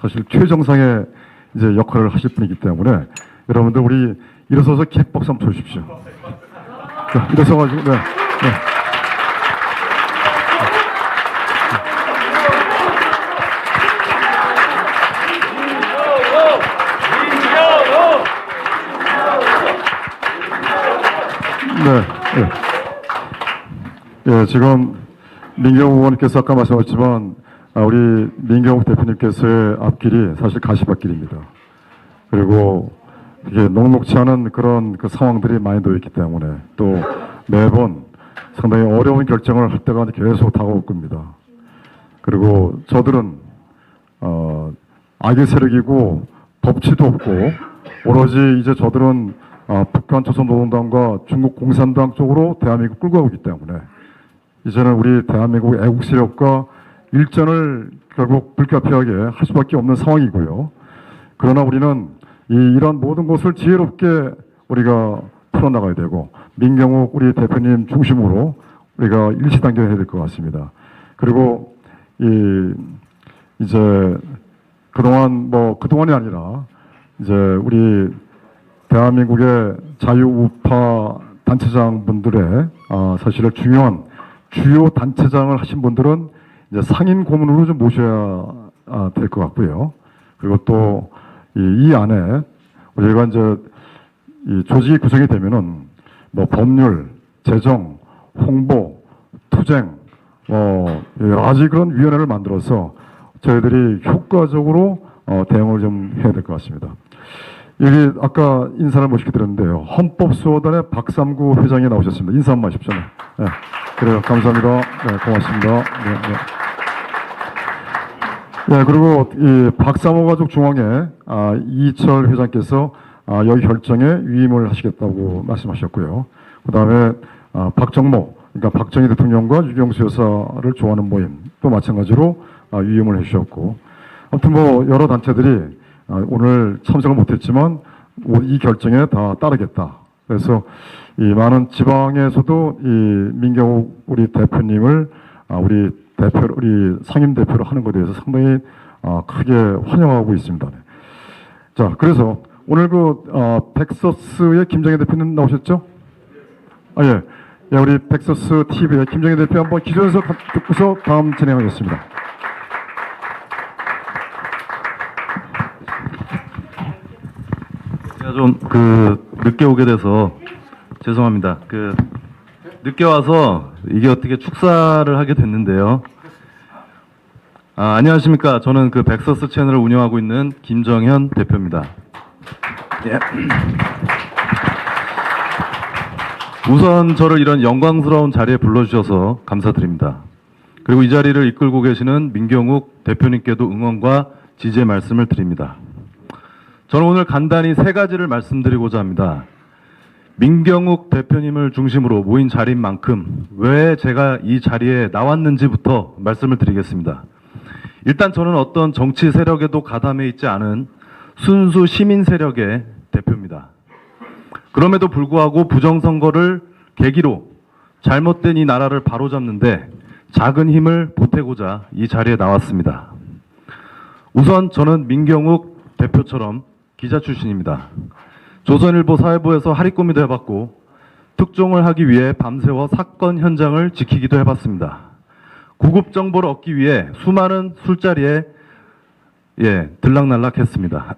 사실 최정상의 이제 역할을 하실 분이기 때문에 여러분들 우리 일어서서 객박수 한번 쳐주십시오. 자, 일어서가지고 네. 예, 지금 민경욱 의원님께서 아까 말씀하셨지만 우리 민경욱 대표님께서의 앞길이 사실 가시밭길입니다. 그리고 이게 녹록치 않은 그런 상황들이 많이 놓여 있기 때문에 또 매번 상당히 어려운 결정을 할 때가 계속 다가올 겁니다. 그리고 저들은 악의 세력이고 법치도 없고 오로지 이제 저들은 북한 조선노동당과 중국 공산당 쪽으로 대한민국 끌고 가고 있기 때문에 이제는 우리 대한민국 애국 세력과 일전을 결국 불가피하게 할 수밖에 없는 상황이고요. 그러나 우리는 이런 모든 것을 지혜롭게 우리가 풀어나가야 되고 민경욱 우리 대표님 중심으로 우리가 일치단결해야 될 것 같습니다. 그리고 이제 그동안이 아니라 이제 우리 대한민국의 자유우파 단체장 분들의 사실은 중요한 주요 단체장을 하신 분들은 이제 상임 고문으로 좀 모셔야 될 것 같고요. 그리고 또 이 안에 우리가 이제 이 조직이 구성이 되면은 뭐 법률, 재정, 홍보, 투쟁, 여러 가지 그런 위원회를 만들어서 저희들이 효과적으로 대응을 좀 해야 될 것 같습니다. 여기 아까 인사를 못 시켜드렸는데요. 헌법수호단의 박삼구 회장이 나오셨습니다. 인사 한번 하십시오. 네. 그래요. 감사합니다. 네, 고맙습니다. 네, 네. 네, 그리고 이 박사모 가족 중앙회 이철 회장께서 여기 결정에 위임을 하시겠다고 말씀하셨고요. 그 다음에 박정모, 그러니까 박정희 대통령과 유경수 여사를 좋아하는 모임 또 마찬가지로 위임을 해주셨고, 아무튼 뭐 여러 단체들이 오늘 참석을 못했지만 이 결정에 다 따르겠다. 그래서 이 많은 지방에서도 이 민경욱 우리 대표님을 우리 상임 대표로 하는 것에 대해서 상당히 크게 환영하고 있습니다. 네. 자, 그래서 오늘 백서스의 김정희 대표님 나오셨죠? 예. 예, 우리 백서스 TV의 김정희 대표 한번 기존에서 듣고서 다음 진행하겠습니다. 제가 좀 늦게 오게 돼서 죄송합니다. 늦게 와서 이게 어떻게 축사를 하게 됐는데요. 안녕하십니까. 저는 백서스 채널을 운영하고 있는 김정현 대표입니다. 예. 우선 저를 이런 영광스러운 자리에 불러주셔서 감사드립니다. 그리고 이 자리를 이끌고 계시는 민경욱 대표님께도 응원과 지지의 말씀을 드립니다. 저는 오늘 간단히 세 가지를 말씀드리고자 합니다. 민경욱 대표님을 중심으로 모인 자리인 만큼 왜 제가 이 자리에 나왔는지부터 말씀을 드리겠습니다. 일단 저는 어떤 정치 세력에도 가담해 있지 않은 순수 시민 세력의 대표입니다. 그럼에도 불구하고 부정선거를 계기로 잘못된 이 나라를 바로잡는데 작은 힘을 보태고자 이 자리에 나왔습니다. 우선 저는 민경욱 대표처럼 기자 출신입니다. 조선일보 사회부에서 하리꼬미도 해봤고 특종을 하기 위해 밤새워 사건 현장을 지키기도 해봤습니다. 구급 정보를 얻기 위해 수많은 술자리에 들락날락했습니다.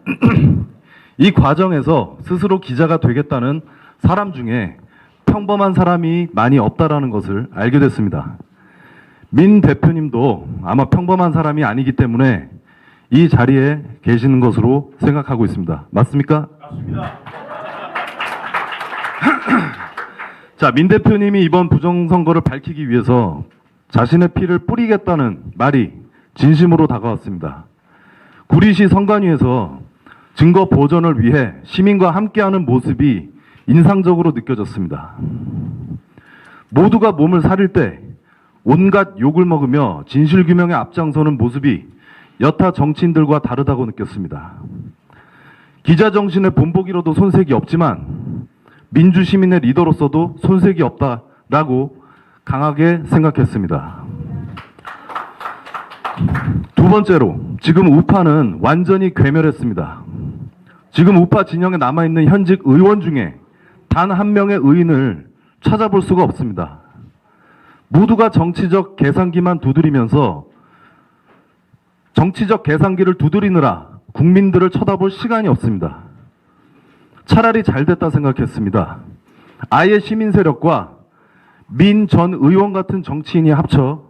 이 과정에서 스스로 기자가 되겠다는 사람 중에 평범한 사람이 많이 없다라는 것을 알게 됐습니다. 민 대표님도 아마 평범한 사람이 아니기 때문에 이 자리에 계시는 것으로 생각하고 있습니다. 맞습니까? 맞습니다. 자, 민 대표님이 이번 부정선거를 밝히기 위해서 자신의 피를 뿌리겠다는 말이 진심으로 다가왔습니다. 구리시 선관위에서 증거 보존을 위해 시민과 함께하는 모습이 인상적으로 느껴졌습니다. 모두가 몸을 사릴 때 온갖 욕을 먹으며 진실규명에 앞장서는 모습이 여타 정치인들과 다르다고 느꼈습니다. 기자 정신의 본보기로도 손색이 없지만 민주시민의 리더로서도 손색이 없다라고 강하게 생각했습니다. 두 번째로, 지금 우파는 완전히 괴멸했습니다. 지금 우파 진영에 남아있는 현직 의원 중에 단 한 명의 의인을 찾아볼 수가 없습니다. 모두가 정치적 계산기만 두드리면서 정치적 계산기를 두드리느라 국민들을 쳐다볼 시간이 없습니다. 차라리 잘됐다 생각했습니다. 아예 시민 세력과 민 전 의원 같은 정치인이 합쳐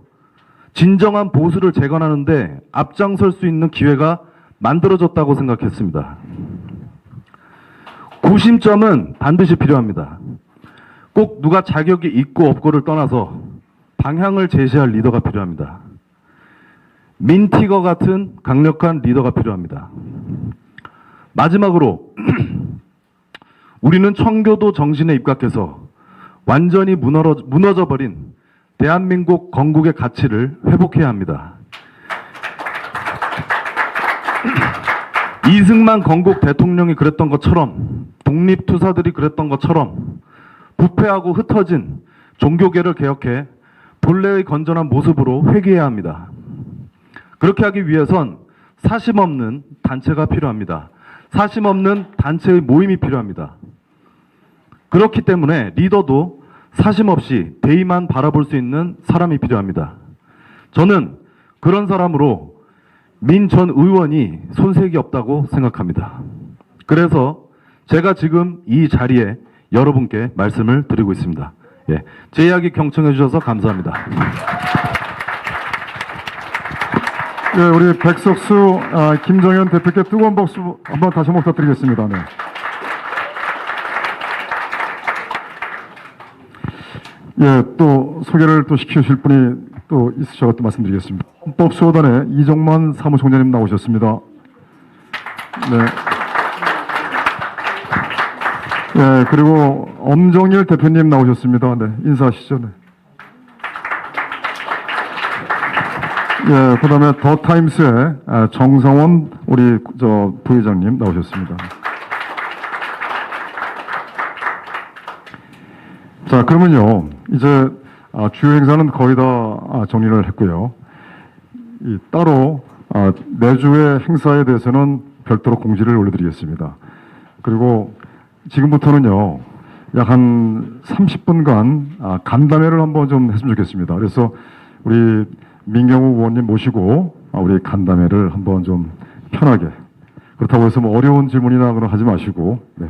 진정한 보수를 재건하는데 앞장설 수 있는 기회가 만들어졌다고 생각했습니다. 구심점은 반드시 필요합니다. 꼭 누가 자격이 있고 없고를 떠나서 방향을 제시할 리더가 필요합니다. 민티거 같은 강력한 리더가 필요합니다. 마지막으로 우리는 청교도 정신에 입각해서 완전히 무너져버린 대한민국 건국의 가치를 회복해야 합니다. 이승만 건국 대통령이 그랬던 것처럼, 독립투사들이 그랬던 것처럼 부패하고 흩어진 종교계를 개혁해 본래의 건전한 모습으로 회귀해야 합니다. 그렇게 하기 위해선 사심 없는 단체가 필요합니다. 사심 없는 단체의 모임이 필요합니다. 그렇기 때문에 리더도 사심 없이 대의만 바라볼 수 있는 사람이 필요합니다. 저는 그런 사람으로 민 전 의원이 손색이 없다고 생각합니다. 그래서 제가 지금 이 자리에 여러분께 말씀을 드리고 있습니다. 예, 제 이야기 경청해 주셔서 감사합니다. 예, 우리 백석수 김정현 대표께 뜨거운 박수 한번 다시 한번 부탁드리겠습니다. 네. 예, 또 소개를 또 시켜주실 분이 또 있으셔서 또 말씀드리겠습니다. 헌법수호단의 이정만 사무총장님 나오셨습니다. 네. 예, 그리고 엄정일 대표님 나오셨습니다. 네, 인사하시죠. 네. 예, 그 다음에 더 타임스의 정성원 우리 부회장님 나오셨습니다. 자, 그러면요, 이제 주요 행사는 거의 다 정리를 했고요. 따로 내주의 행사에 대해서는 별도로 공지를 올려드리겠습니다. 그리고 지금부터는요, 약 한 30분간 간담회를 한번 좀 했으면 좋겠습니다. 그래서 우리 민경욱 의원님 모시고 우리 간담회를 한번 좀 편하게, 그렇다고 해서 뭐 어려운 질문이나 그런 거 하지 마시고, 네.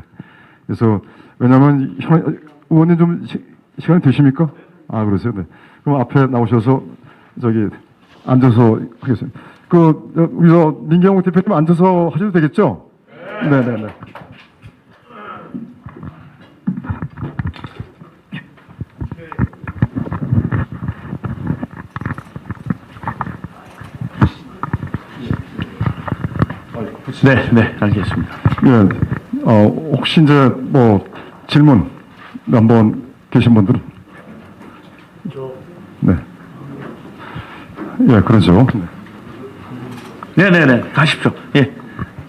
그래서 왜냐하면 의원님 좀 시간이 되십니까? 그러세요. 네. 그럼 앞에 나오셔서 저기 앉아서 하겠습니다. 우리 민경욱 대표님 앉아서 하셔도 되겠죠? 네, 네, 네. 네, 네, 알겠습니다. 예, 혹시 이제 뭐 질문 한번 계신 분들은? 네. 예, 그러죠. 네. 네네네, 가십시오. 예.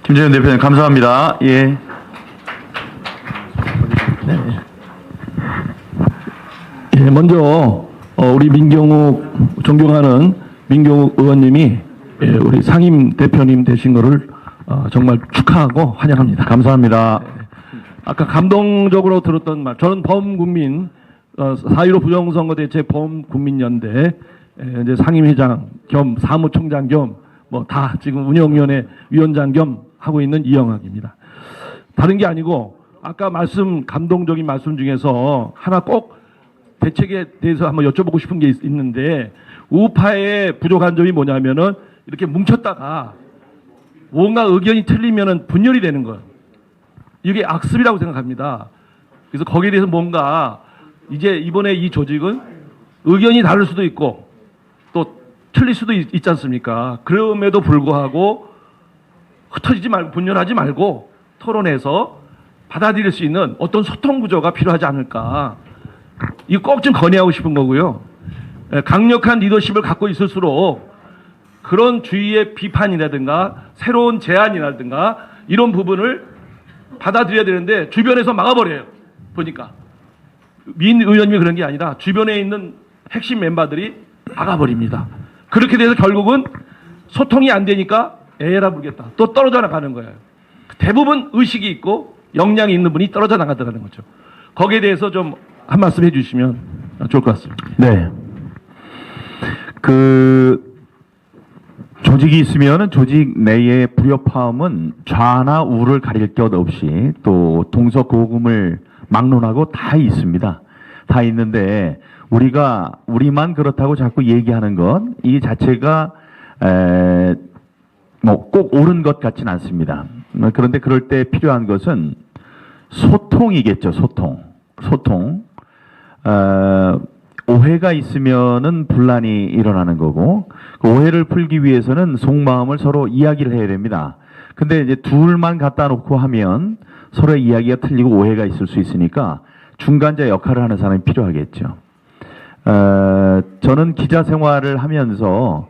김정현 대표님, 감사합니다. 예. 예, 먼저 우리 민경욱, 존경하는 민경욱 의원님이 우리 상임 대표님 되신 거를 정말 축하하고 환영합니다. 감사합니다. 아까 감동적으로 들었던 말, 저는 범국민 4.15 부정선거 대책 범국민연대 이제 상임회장 겸 사무총장 겸 뭐 다 지금 운영위원회 위원장 겸 하고 있는 이영학입니다. 다른 게 아니고 아까 감동적인 말씀 중에서 하나 꼭 대책에 대해서 한번 여쭤보고 싶은 게 있는데, 우파의 부족한 점이 뭐냐면은 이렇게 뭉쳤다가 뭔가 의견이 틀리면은 분열이 되는 거예요. 이게 악습이라고 생각합니다. 그래서 거기에 대해서 뭔가 이제 이번에 이 조직은 의견이 다를 수도 있고 또 틀릴 수도 있지 않습니까? 그럼에도 불구하고 흩어지지 말고 분열하지 말고 토론해서 받아들일 수 있는 어떤 소통 구조가 필요하지 않을까. 이거 꼭 좀 건의하고 싶은 거고요. 강력한 리더십을 갖고 있을수록 그런 주위의 비판이라든가 새로운 제안이라든가 이런 부분을 받아들여야 되는데 주변에서 막아버려요. 보니까 민 의원님이 그런 게 아니라 주변에 있는 핵심 멤버들이 막아버립니다. 그렇게 돼서 결국은 소통이 안 되니까 에라 부르겠다. 또 떨어져 나가는 거예요. 대부분 의식이 있고 역량이 있는 분이 떨어져 나가더라는 거죠. 거기에 대해서 좀 한 말씀 해주시면 좋을 것 같습니다. 네. 조직이 있으면은 조직 내의 불협화음은 좌나 우를 가릴 것 없이 또 동서고금을 막론하고 다 있습니다. 다 있는데 우리만 그렇다고 자꾸 얘기하는 것 이 자체가 뭐 꼭 옳은 것 같지는 않습니다. 그런데 그럴 때 필요한 것은 소통이겠죠. 소통. 오해가 있으면은 분란이 일어나는 거고, 그 오해를 풀기 위해서는 속마음을 서로 이야기를 해야 됩니다. 근데 이제 둘만 갖다 놓고 하면 서로의 이야기가 틀리고 오해가 있을 수 있으니까 중간자 역할을 하는 사람이 필요하겠죠. 저는 기자 생활을 하면서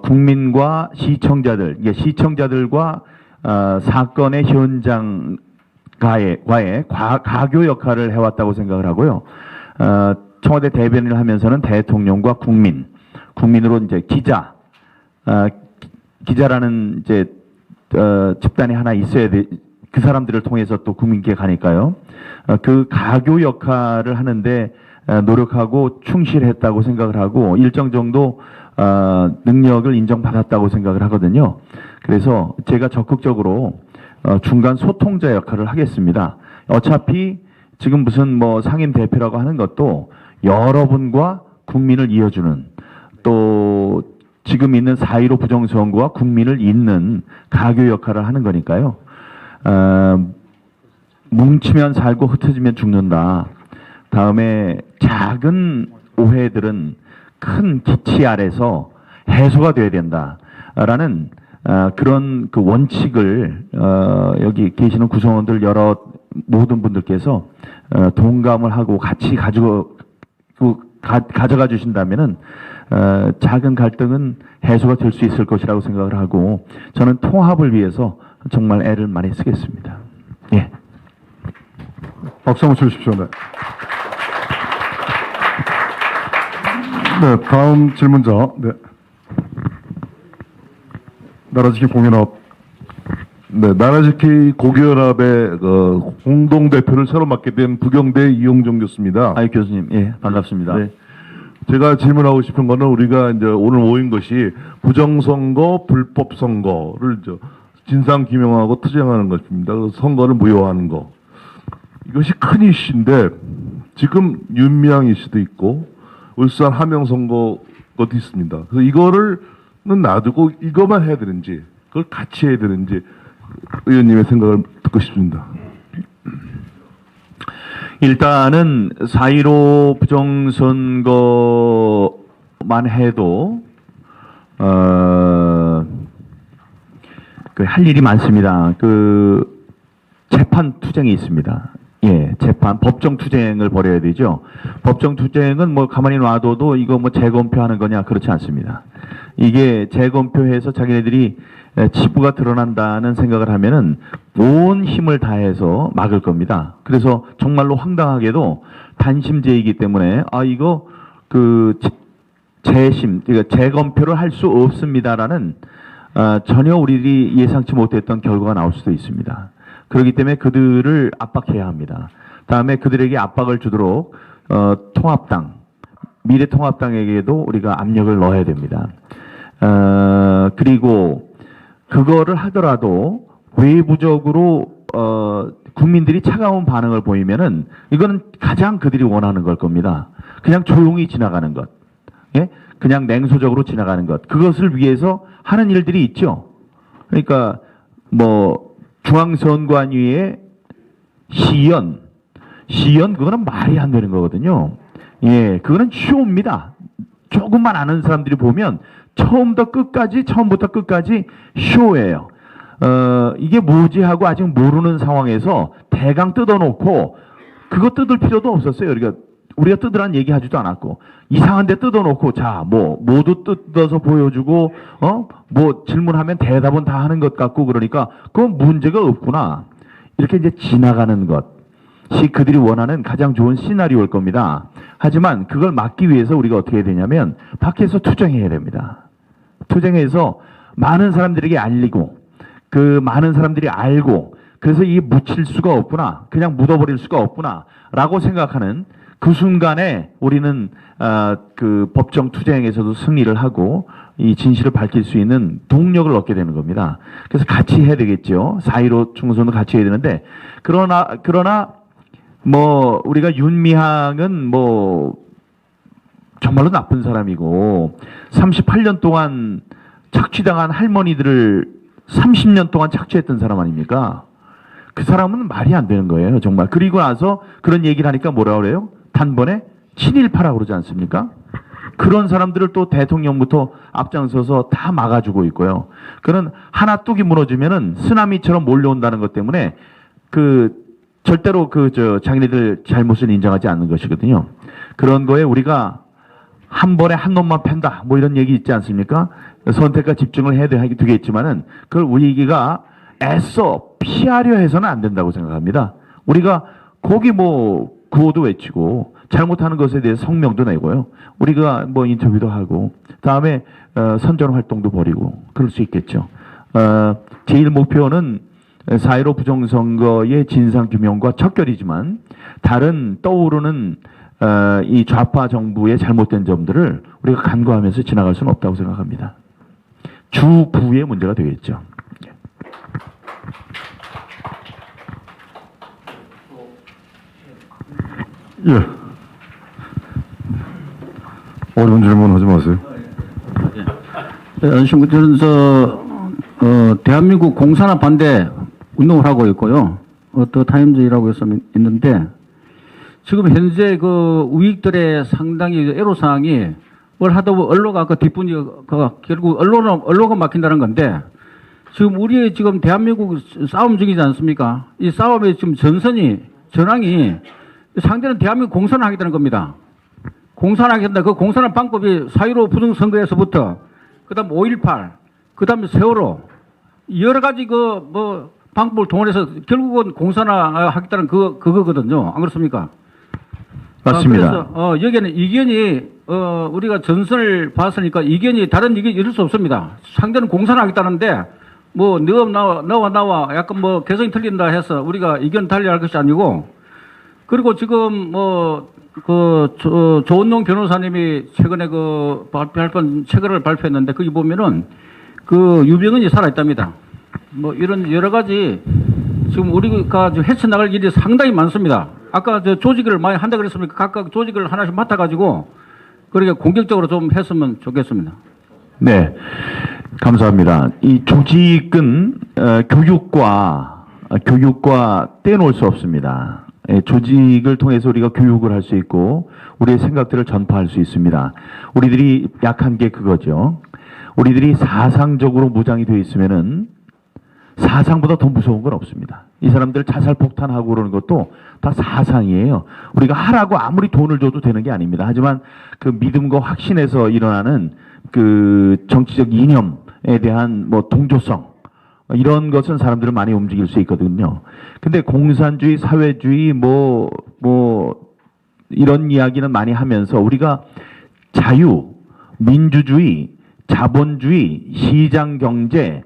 국민과 시청자들, 이게 시청자들과 사건의 현장과의 가교 역할을 해왔다고 생각을 하고요. 청와대 대변인을 하면서는 대통령과 국민으로 이제 기자라는 이제 집단이 하나 있어야 돼. 그 사람들을 통해서 또 국민께 가니까요. 그 가교 역할을 하는데 노력하고 충실했다고 생각을 하고 일정 정도 능력을 인정받았다고 생각을 하거든요. 그래서 제가 적극적으로 중간 소통자 역할을 하겠습니다. 어차피 지금 무슨 뭐 상임 대표라고 하는 것도 여러분과 국민을 이어주는, 또 지금 있는 4.15 부정선거와 국민을 잇는 가교 역할을 하는 거니까요. 뭉치면 살고 흩어지면 죽는다. 다음에 작은 오해들은 큰 기치 아래서 해소가 돼야 된다라는 그런 그 원칙을 여기 계시는 구성원들 모든 분들께서 동감을 하고 같이 가져가 주신다면은 작은 갈등은 해소가 될 수 있을 것이라고 생각을 하고, 저는 통합을 위해서 정말 애를 많이 쓰겠습니다. 예. 박수 한번 주십시오. 네. 네, 다음 질문자. 네. 나라지킴 공연합. 네, 나라지킴 고교연합의 공동 대표를 새로 맡게 된 부경대 이용정 교수입니다. 아이 교수님, 예, 반갑습니다. 네. 제가 질문하고 싶은 거는 우리가 이제 오늘 모인 것이 부정선거, 불법선거를 진상규명하고 투쟁하는 것입니다. 선거를 무효화하는 거. 이것이 큰 이슈인데 지금 윤미향 이슈도 있고 울산 함영 선거 것도 있습니다. 그래서 이거를 놔두고 이것만 해야 되는지, 그걸 같이 해야 되는지 의원님의 생각을 듣고 싶습니다. 일단은 4.15 부정선거만 해도 할 일이 많습니다. 그 재판 투쟁이 있습니다. 예, 법정 투쟁을 벌여야 되죠. 법정 투쟁은 뭐 가만히 놔둬도 이거 뭐 재검표하는 거냐, 그렇지 않습니다. 이게 재검표해서 자기네들이 치부가 드러난다는 생각을 하면은 온 힘을 다해서 막을 겁니다. 그래서 정말로 황당하게도 단심제이기 때문에 이거 그러니까 재검표를 할 수 없습니다라는 전혀 우리들이 예상치 못했던 결과가 나올 수도 있습니다. 그렇기 때문에 그들을 압박해야 합니다. 다음에 그들에게 압박을 주도록 미래통합당에게도 우리가 압력을 넣어야 됩니다. 그리고 그거를 하더라도 외부적으로 국민들이 차가운 반응을 보이면은 이거는 가장 그들이 원하는 걸 겁니다. 그냥 조용히 지나가는 것, 예? 그냥 냉소적으로 지나가는 것. 그것을 위해서 하는 일들이 있죠. 그러니까 뭐 중앙선관위의 시연 그거는 말이 안 되는 거거든요. 예, 그거는 쇼입니다. 조금만 아는 사람들이 보면 처음부터 끝까지 쇼예요. 이게 뭐지 하고 아직 모르는 상황에서 대강 뜯어놓고, 그거 뜯을 필요도 없었어요. 우리가 뜯으라는 얘기 하지도 않았고, 이상한 데 뜯어놓고, 자, 모두 뜯어서 보여주고, 뭐 질문하면 대답은 다 하는 것 같고, 그러니까 그건 문제가 없구나. 이렇게 이제 지나가는 것이 그들이 원하는 가장 좋은 시나리오일 겁니다. 하지만 그걸 막기 위해서 우리가 어떻게 해야 되냐면, 밖에서 투쟁해야 됩니다. 투쟁해서 많은 사람들에게 알리고, 그 많은 사람들이 알고, 그래서 이게 묻힐 수가 없구나, 그냥 묻어버릴 수가 없구나 라고 생각하는 그 순간에 우리는 그 법정 투쟁에서도 승리를 하고 이 진실을 밝힐 수 있는 동력을 얻게 되는 겁니다. 그래서 같이 해야 되겠죠. 4.15 총선도 같이 해야 되는데, 그러나 뭐 우리가 윤미향은 뭐 정말로 나쁜 사람이고 38년 동안 착취당한 할머니들을 30년 동안 착취했던 사람 아닙니까? 그 사람은 말이 안 되는 거예요, 정말. 그리고 나서 그런 얘기를 하니까 뭐라 그래요? 단번에 친일파라고 그러지 않습니까? 그런 사람들을 또 대통령부터 앞장서서 다 막아주고 있고요. 그런 하나 뚝이 무너지면은 쓰나미처럼 몰려온다는 것 때문에 절대로 자기네들 잘못을 인정하지 않는 것이거든요. 그런 거에 우리가 한 번에 한 놈만 팬다 뭐 이런 얘기 있지 않습니까? 선택과 집중을 해야 되겠지만은 그걸 우리가 애써 피하려 해서는 안 된다고 생각합니다. 우리가 거기 뭐 구호도 외치고 잘못하는 것에 대해서 성명도 내고요. 우리가 뭐 인터뷰도 하고 다음에 선전 활동도 벌이고 그럴 수 있겠죠. 제일 목표는 4.15 부정선거의 진상규명과 척결이지만 다른 떠오르는 이 좌파 정부의 잘못된 점들을 우리가 간과하면서 지나갈 수는 없다고 생각합니다. 주부의 문제가 되겠죠. 예. 어려운 질문 하지 마세요. 저는 대한민국 공산화 반대 운동을 하고 있고요. 더 타임즈라고 해서 있는데 지금 현재 그 우익들의 상당히 애로사항이 뭘 하다 보면 언론가 그 뒷분이 결국 언론가 막힌다는 건데 지금 우리의 지금 대한민국 싸움 중이지 않습니까? 이 싸움의 지금 전황이 상대는 대한민국 공산화하겠다는 겁니다. 공산화하겠다. 그 공산화 방법이 4.15 부정선거에서부터 그다음 5.18 그다음에 세월호 여러 가지 방법을 동원해서 결국은 공산화하겠다는 그거거든요. 안 그렇습니까? 맞습니다. 그래서 여기에는 이견이 우리가 전선을 봤으니까 이견이 다른 이견이 이럴 수 없습니다. 상대는 공산화하겠다는데 뭐 나와 약간 뭐 개성이 틀린다 해서 우리가 이견 달리할 것이 아니고 그리고 지금 조은동 변호사님이 최근에 발표한 책을 발표했는데 거기 보면은 유병헌이 살아있답니다. 뭐 이런 여러 가지 지금 우리가 헤쳐나갈 일이 상당히 많습니다. 아까 조직을 많이 한다 그랬습니까? 각각 조직을 하나씩 맡아가지고 그렇게 공격적으로 좀 했으면 좋겠습니다. 네, 감사합니다. 이 조직은 교육과 떼놓을 수 없습니다. 조직을 통해서 우리가 교육을 할 수 있고 우리의 생각들을 전파할 수 있습니다. 우리들이 약한 게 그거죠. 우리들이 사상적으로 무장이 되어 있으면은 사상보다 더 무서운 건 없습니다. 이 사람들 자살 폭탄하고 그러는 것도 다 사상이에요. 우리가 하라고 아무리 돈을 줘도 되는 게 아닙니다. 하지만 그 믿음과 확신에서 일어나는 그 정치적 이념에 대한 뭐 동조성 이런 것은 사람들을 많이 움직일 수 있거든요. 근데 공산주의, 사회주의 이런 이야기는 많이 하면서 우리가 자유, 민주주의, 자본주의, 시장 경제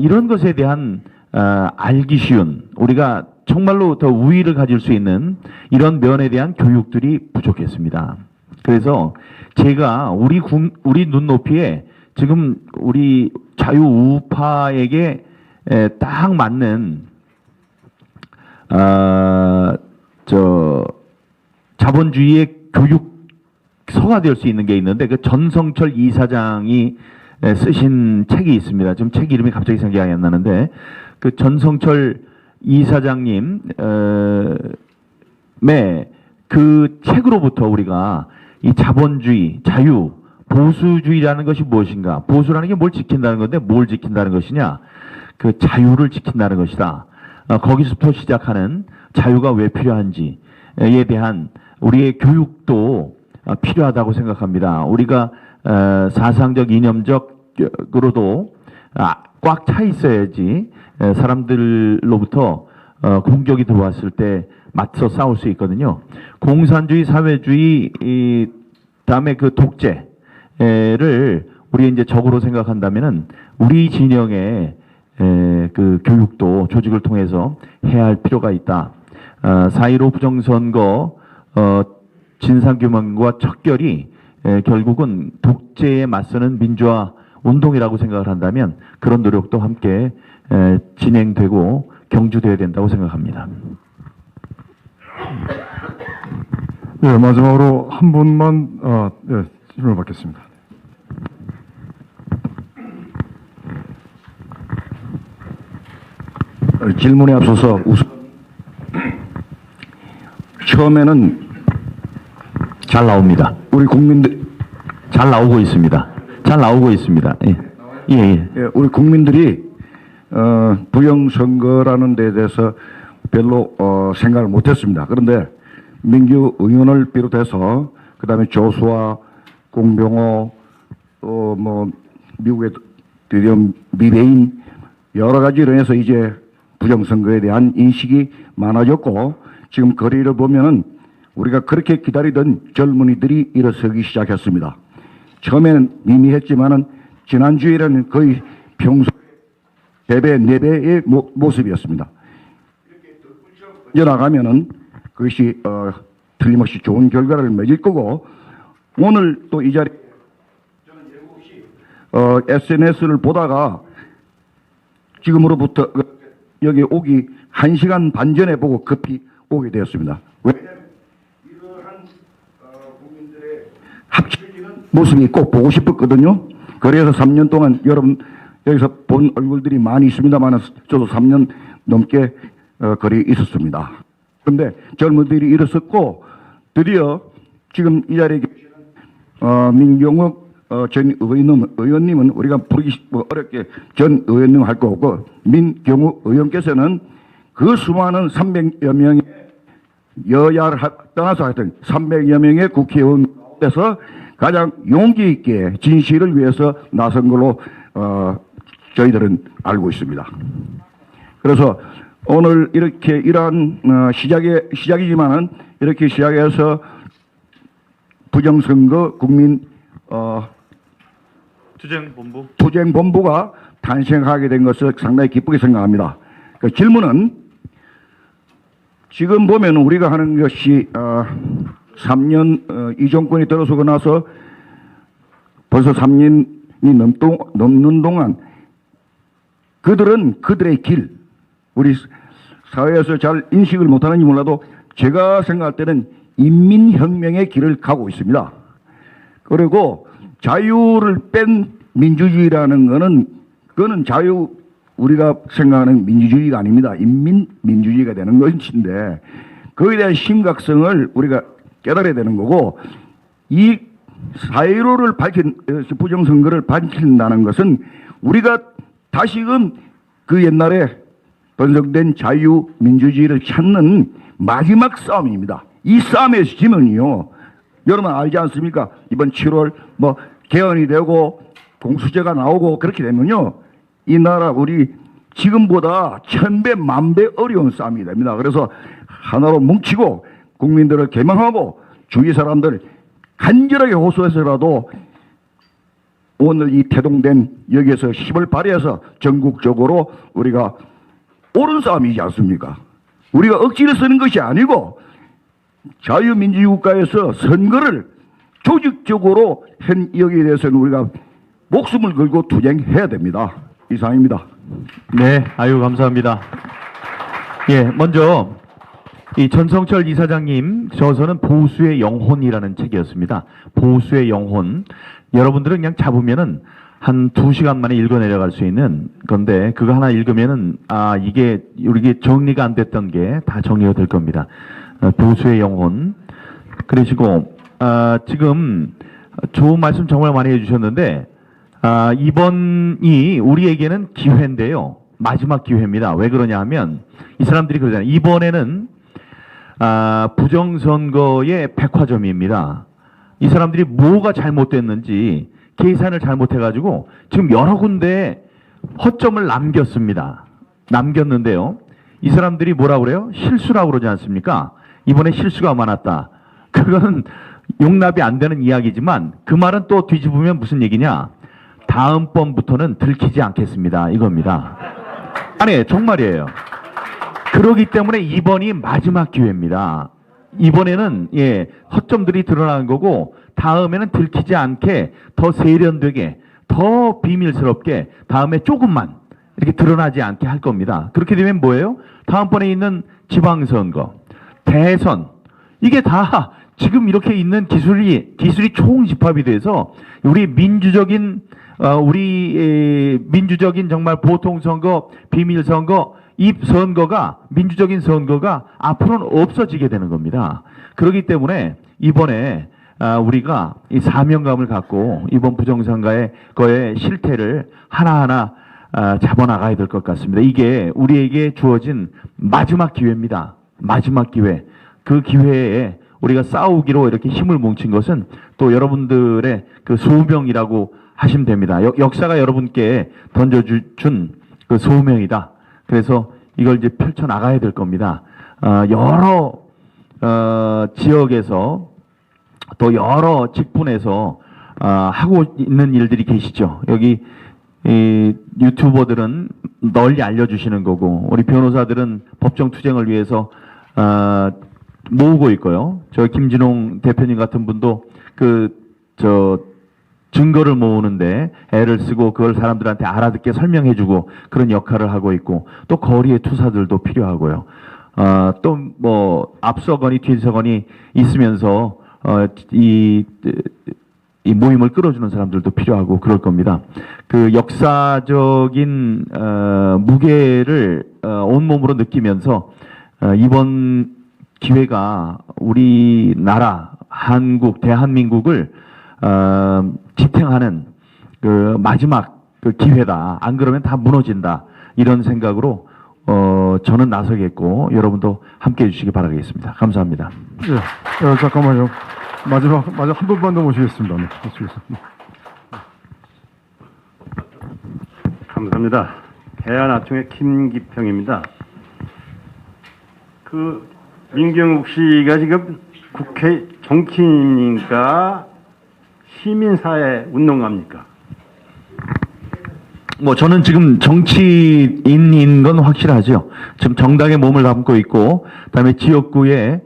이런 것에 대한 알기 쉬운 우리가 정말로 더 우위를 가질 수 있는 이런 면에 대한 교육들이 부족했습니다. 그래서 제가 우리 눈높이에 지금 우리 자유우파에게 딱 맞는 자본주의의 교육서가 될 수 있는 게 있는데 그 전성철 이사장이 쓰신 책이 있습니다. 지금 책 이름이 갑자기 생각이 안 나는데 그 전성철 이사장님 그 책으로부터 우리가 이 자본주의, 자유, 보수주의라는 것이 무엇인가? 보수라는 게 뭘 지킨다는 건데 뭘 지킨다는 것이냐? 그 자유를 지킨다는 것이다. 거기서부터 시작하는 자유가 왜 필요한지에 대한 우리의 교육도 필요하다고 생각합니다. 우리가 사상적, 이념적으로도 꽉 차 있어야지 사람들로부터 공격이 들어왔을 때 맞서 싸울 수 있거든요. 공산주의, 사회주의, 다음에 그 독재를 우리 이제 적으로 생각한다면은 우리 진영의 그 교육도 조직을 통해서 해야 할 필요가 있다. 4.15 부정선거 진상규명과 척결이 결국은 독재에 맞서는 민주화 운동이라고 생각을 한다면 그런 노력도 함께 진행되고 경주되어야 된다고 생각합니다. 예, 마지막으로 한 분만 질문을 받겠습니다. 질문에 앞서서 처음에는 잘 나옵니다. 우리 국민들, 잘 나오고 있습니다. 잘 나오고 있습니다. 예. 예, 예. 예, 우리 국민들이 부정선거라는 데에 대해서 별로 생각을 못했습니다. 그런데 민규 의원을 비롯해서 그다음에 조수아, 공병호, 뭐 미국의 드디어 미래인 여러 가지로 해서 이제 부정선거에 대한 인식이 많아졌고 지금 거리를 보면은 우리가 그렇게 기다리던 젊은이들이 일어서기 시작했습니다. 처음에는 미미했지만은 지난주에는 거의 평소 3배, 4배의 모습이었습니다. 이렇게 이어나가면은 그것이 틀림없이 좋은 결과를 맺을 거고 오늘 또 이 자리에 저는 SNS를 보다가 지금으로부터 여기 오기 1시간 반 전에 보고 급히 오게 되었습니다. 왜냐하면 이러한 국민들의 합쳐지는 모습이 꼭 보고 싶었거든요. 그래서 3년 동안 여러분 여기서 본 얼굴들이 많이 있습니다만 저도 3년 넘게 거리에 있었습니다. 그런데 젊은이들이 일어섰고 드디어 지금 이 자리에 계시는 민경욱 전 의원님은 우리가 부르기 어렵게 전 의원님 할 거고 민경욱 의원께서는 그 수많은 300여 명의 여야를 떠나서 하여튼 300여 명의 국회의원에서 가장 용기 있게 진실을 위해서 나선 걸로 저희들은 알고 있습니다. 그래서 오늘 이렇게 이러한 시작이지만은 이렇게 시작해서 부정선거 국민 투쟁본부가 탄생하게 된 것을 상당히 기쁘게 생각합니다. 그 질문은 지금 보면 우리가 하는 것이 3년 이 정권이 들어서고 나서 벌써 3년이 넘는 동안 그들은 그들의 길 우리 사회에서 잘 인식을 못하는지 몰라도 제가 생각할 때는 인민혁명의 길을 가고 있습니다. 그리고 자유를 뺀 민주주의라는 그거는 자유 우리가 생각하는 민주주의가 아닙니다. 인민민주주의가 되는 것인데 그에 대한 심각성을 우리가 깨달아야 되는 거고 이 사회로를 부정선거를 밝힌다는 것은 우리가 다시금 그 옛날에 번성된 자유민주주의를 찾는 마지막 싸움입니다. 이 싸움에서 지면요 여러분 알지 않습니까? 이번 7월 뭐 개헌이 되고 공수처가 나오고 그렇게 되면요 이 나라 우리 지금보다 1000배 만배 어려운 싸움이 됩니다. 그래서 하나로 뭉치고 국민들을 개망하고 주위 사람들 간절하게 호소해서라도 오늘 이 태동된 여기에서 힘을 발휘해서 전국적으로 우리가 옳은 싸움이지 않습니까? 우리가 억지를 쓰는 것이 아니고 자유민주주의 국가에서 선거를 조직적으로 한 여기에 대해서는 우리가 목숨을 걸고 투쟁해야 됩니다. 이상입니다. 네, 아유 감사합니다. 예, 먼저 이 전성철 이사장님 저서는 보수의 영혼이라는 책이었습니다. 보수의 영혼. 여러분들은 그냥 잡으면은 한 2시간 만에 읽어 내려갈 수 있는 건데 그거 하나 읽으면은 이게 우리 정리가 안 됐던 게 다 정리가 될 겁니다. 보수의 영혼. 그러시고 지금 좋은 말씀 정말 많이 해주셨는데 이번이 우리에게는 기회인데요. 마지막 기회입니다. 왜 그러냐 하면 이 사람들이 그러잖아요. 이번에는 부정선거의 백화점입니다. 이 사람들이 뭐가 잘못됐는지 계산을 잘못해가지고 지금 여러 군데 허점을 남겼는데요. 이 사람들이 뭐라 그래요? 실수라고 그러지 않습니까? 이번에 실수가 많았다. 그거는 용납이 안 되는 이야기지만 그 말은 또 뒤집으면 무슨 얘기냐? 다음번부터는 들키지 않겠습니다. 이겁니다. 아니 정말이에요. 그러기 때문에 이번이 마지막 기회입니다. 이번에는 허점들이 드러나는 거고 다음에는 들키지 않게 더 세련되게 더 비밀스럽게 다음에 조금만 이렇게 드러나지 않게 할 겁니다. 그렇게 되면 뭐예요? 다음번에 있는 지방선거, 대선 이게 다 지금 이렇게 있는 기술이 총집합이 돼서 우리 민주적인 정말 보통선거, 비밀선거, 이 선거가 민주적인 선거가 앞으로는 없어지게 되는 겁니다. 그렇기 때문에 이번에 우리가 이 사명감을 갖고 이번 부정선거의 거의 실태를 하나하나 잡아나가야 될 것 같습니다. 이게 우리에게 주어진 마지막 기회입니다. 마지막 기회. 그 기회에 우리가 싸우기로 이렇게 힘을 뭉친 것은 또 여러분들의 그 소명이라고 하시면 됩니다. 역사가 여러분께 던져준 그 소명이다. 그래서 이걸 이제 펼쳐나가야 될 겁니다. 여러 지역에서 또 여러 직분에서 하고 있는 일들이 계시죠. 여기 이 유튜버들은 널리 알려주시는 거고 우리 변호사들은 법정 투쟁을 위해서 모으고 있고요. 저 김진홍 대표님 같은 분도 증거를 모으는데 애를 쓰고 그걸 사람들한테 알아듣게 설명해주고 그런 역할을 하고 있고 또 거리의 투사들도 필요하고요. 또 뭐 앞서거니 뒤서거니 있으면서 이 모임을 끌어주는 사람들도 필요하고 그럴 겁니다. 그 역사적인 무게를 온몸으로 느끼면서 이번 기회가 우리나라 한국 대한민국을 지탱하는 그 마지막 그 기회다. 안 그러면 다 무너진다. 이런 생각으로 저는 나서겠고 여러분도 함께해 주시기 바라겠습니다. 감사합니다. 예, 잠깐만요. 마지막 한 분만 더 모시겠습니다. 네, 모시겠습니다. 감사합니다. 대한아총의 김기평입니다. 민경욱 씨가 지금 국회 정치인입니까? 시민사회 운동가입니까? 뭐 저는 지금 정치인인 건 확실하죠. 지금 정당에 몸을 담고 있고 그다음에 지역구의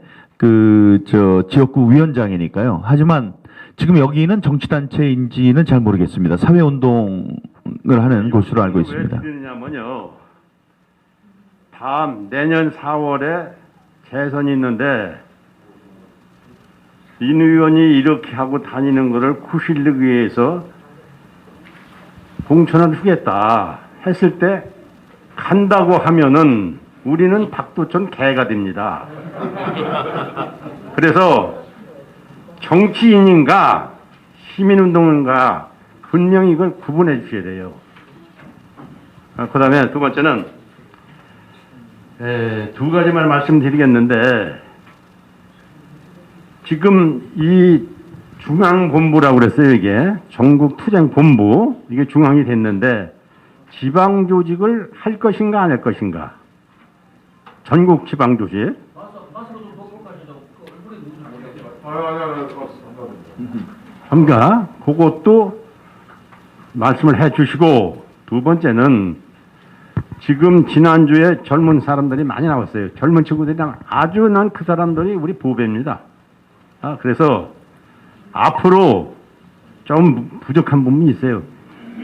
지역구 위원장이니까요. 하지만 지금 여기는 정치단체인지는 잘 모르겠습니다. 사회운동을 하는 곳으로 알고 있습니다. 왜 드리냐면요. 내년 4월에 재선이 있는데 민 의원이 이렇게 하고 다니는 것을 구실르기 위해서 공천을 주겠다 했을 때 간다고 하면은 우리는 박두천 개가 됩니다. 그래서 정치인인가 시민운동인가 분명히 이걸 구분해 주셔야 돼요. 그 다음에 두 번째는 두 가지만 말씀드리겠는데 지금 이 중앙본부라고 그랬어요. 이게 전국투쟁본부 이게 중앙이 됐는데 지방조직을 할 것인가 안 할 것인가 전국 지방조직 그러니까 그것도 말씀을 해 주시고 두 번째는 지금 지난주에 젊은 사람들이 많이 나왔어요. 젊은 친구들이 아주 난 그 사람들이 우리 보배입니다. 그래서 앞으로 좀 부족한 부분이 있어요.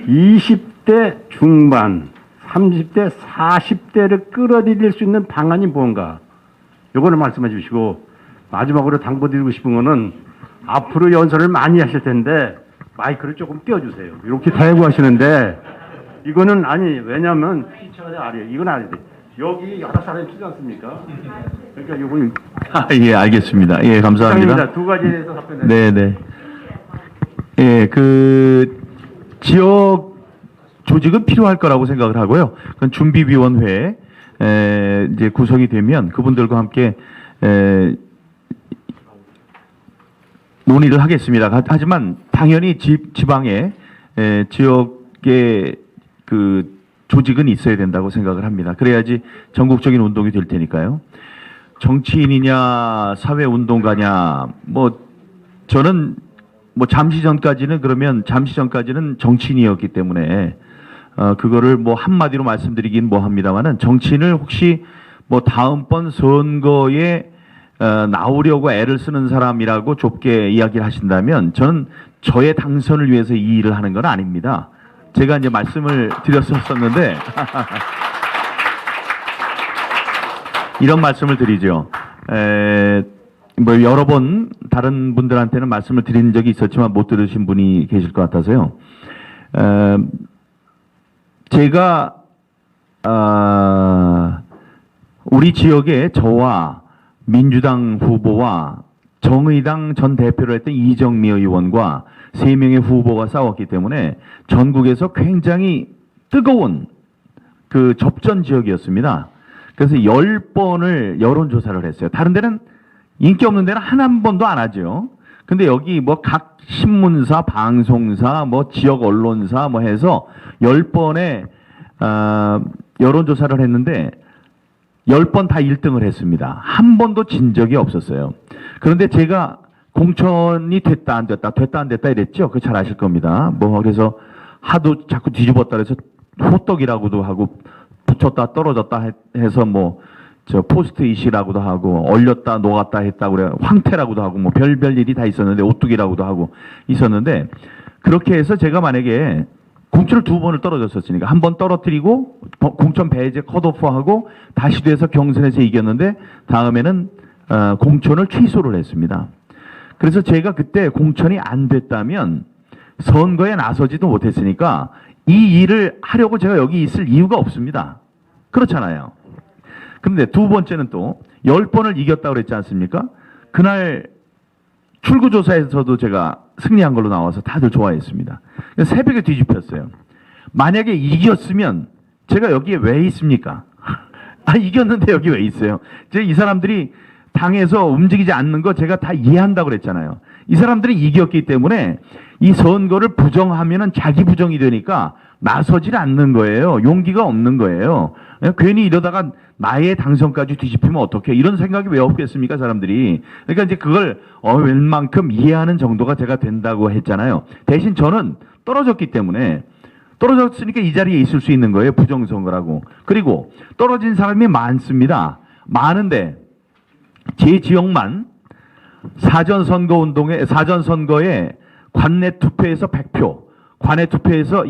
20대 중반, 30대, 40대를 끌어들일 수 있는 방안이 뭔가 요거를 말씀해 주시고 마지막으로 당부드리고 싶은 거는 앞으로 연설을 많이 하실 텐데 마이크를 조금 띄워주세요. 이렇게 대고 하시는데 이거는 아니 왜냐하면 피처가 아니에요. 이건 아니에요. 여기 여러 사람이 치지 않습니까? 그러니까 요거 예, 알겠습니다. 예, 감사합니다. 두 가지에 대해서 답변해. 네네. 예, 지역 조직은 필요할 거라고 생각을 하고요. 그건 준비위원회 이제 구성이 되면 그분들과 함께 논의를 하겠습니다. 하지만 당연히 지방에 지역의 조직은 있어야 된다고 생각을 합니다. 그래야지 전국적인 운동이 될 테니까요. 정치인이냐 사회운동가냐 저는 잠시 전까지는 정치인이었기 때문에 그거를 한마디로 말씀드리긴 합니다만은 정치인을 혹시 다음번 선거에 나오려고 애를 쓰는 사람이라고 좁게 이야기를 하신다면 저는 저의 당선을 위해서 이 일을 하는 건 아닙니다. 제가 이제 말씀을 드렸었는데 이런 말씀을 드리죠. 여러 번 다른 분들한테는 말씀을 드린 적이 있었지만 못 들으신 분이 계실 것 같아서요. 제가 우리 지역에 저와 민주당 후보와 정의당 전 대표를 했던 이정미 의원과 3명의 후보가 싸웠기 때문에 전국에서 굉장히 뜨거운 그 접전 지역이었습니다. 그래서 10번을 여론조사를 했어요. 다른 데는 인기 없는 데는 한 번도 안 하죠. 근데 여기 뭐 각 신문사, 방송사, 뭐 지역 언론사 뭐 해서 10번의 여론조사를 했는데 10번 다 1등을 했습니다. 한 번도 진 적이 없었어요. 그런데 제가 공천이 됐다 안 됐다 됐다 안 됐다 이랬죠. 그거 잘 아실 겁니다. 뭐 그래서 하도 자꾸 뒤집었다 그래서 호떡이라고도 하고 붙였다 떨어졌다 해서 뭐 저 포스트잇이라고도 하고 얼렸다 녹았다 했다고 그래 황태라고도 하고 뭐 별별 일이 다 있었는데 오뚜기라고도 하고 있었는데 그렇게 해서 제가 만약에 공천을 2번을 떨어졌었으니까 한 번 떨어뜨리고 공천 배제 컷오프하고 다시 돼서 경선에서 이겼는데 다음에는 공천을 취소를 했습니다. 그래서 제가 그때 공천이 안 됐다면 선거에 나서지도 못했으니까 이 일을 하려고 제가 여기 있을 이유가 없습니다. 그렇잖아요. 그런데 2번째는 또 10번을 이겼다고 그랬지 않습니까? 그날 출구조사에서도 제가 승리한 걸로 나와서 다들 좋아했습니다. 새벽에 뒤집혔어요. 만약에 이겼으면 제가 여기에 왜 있습니까? 이겼는데 여기 왜 있어요? 이 사람들이 당에서 움직이지 않는 거 제가 다 이해한다고 그랬잖아요. 이 사람들이 이겼기 때문에 이 선거를 부정하면은 자기 부정이 되니까 나서질 않는 거예요. 용기가 없는 거예요. 괜히 이러다가 나의 당선까지 뒤집히면 어떡해. 이런 생각이 왜 없겠습니까, 사람들이. 그러니까 이제 그걸 웬만큼 이해하는 정도가 제가 된다고 했잖아요. 대신 저는 떨어졌기 때문에 떨어졌으니까 이 자리에 있을 수 있는 거예요. 부정선거라고. 그리고 떨어진 사람이 많습니다. 많은데 제 지역만 사전선거에 관내 투표에서 100표, 관내 투표에서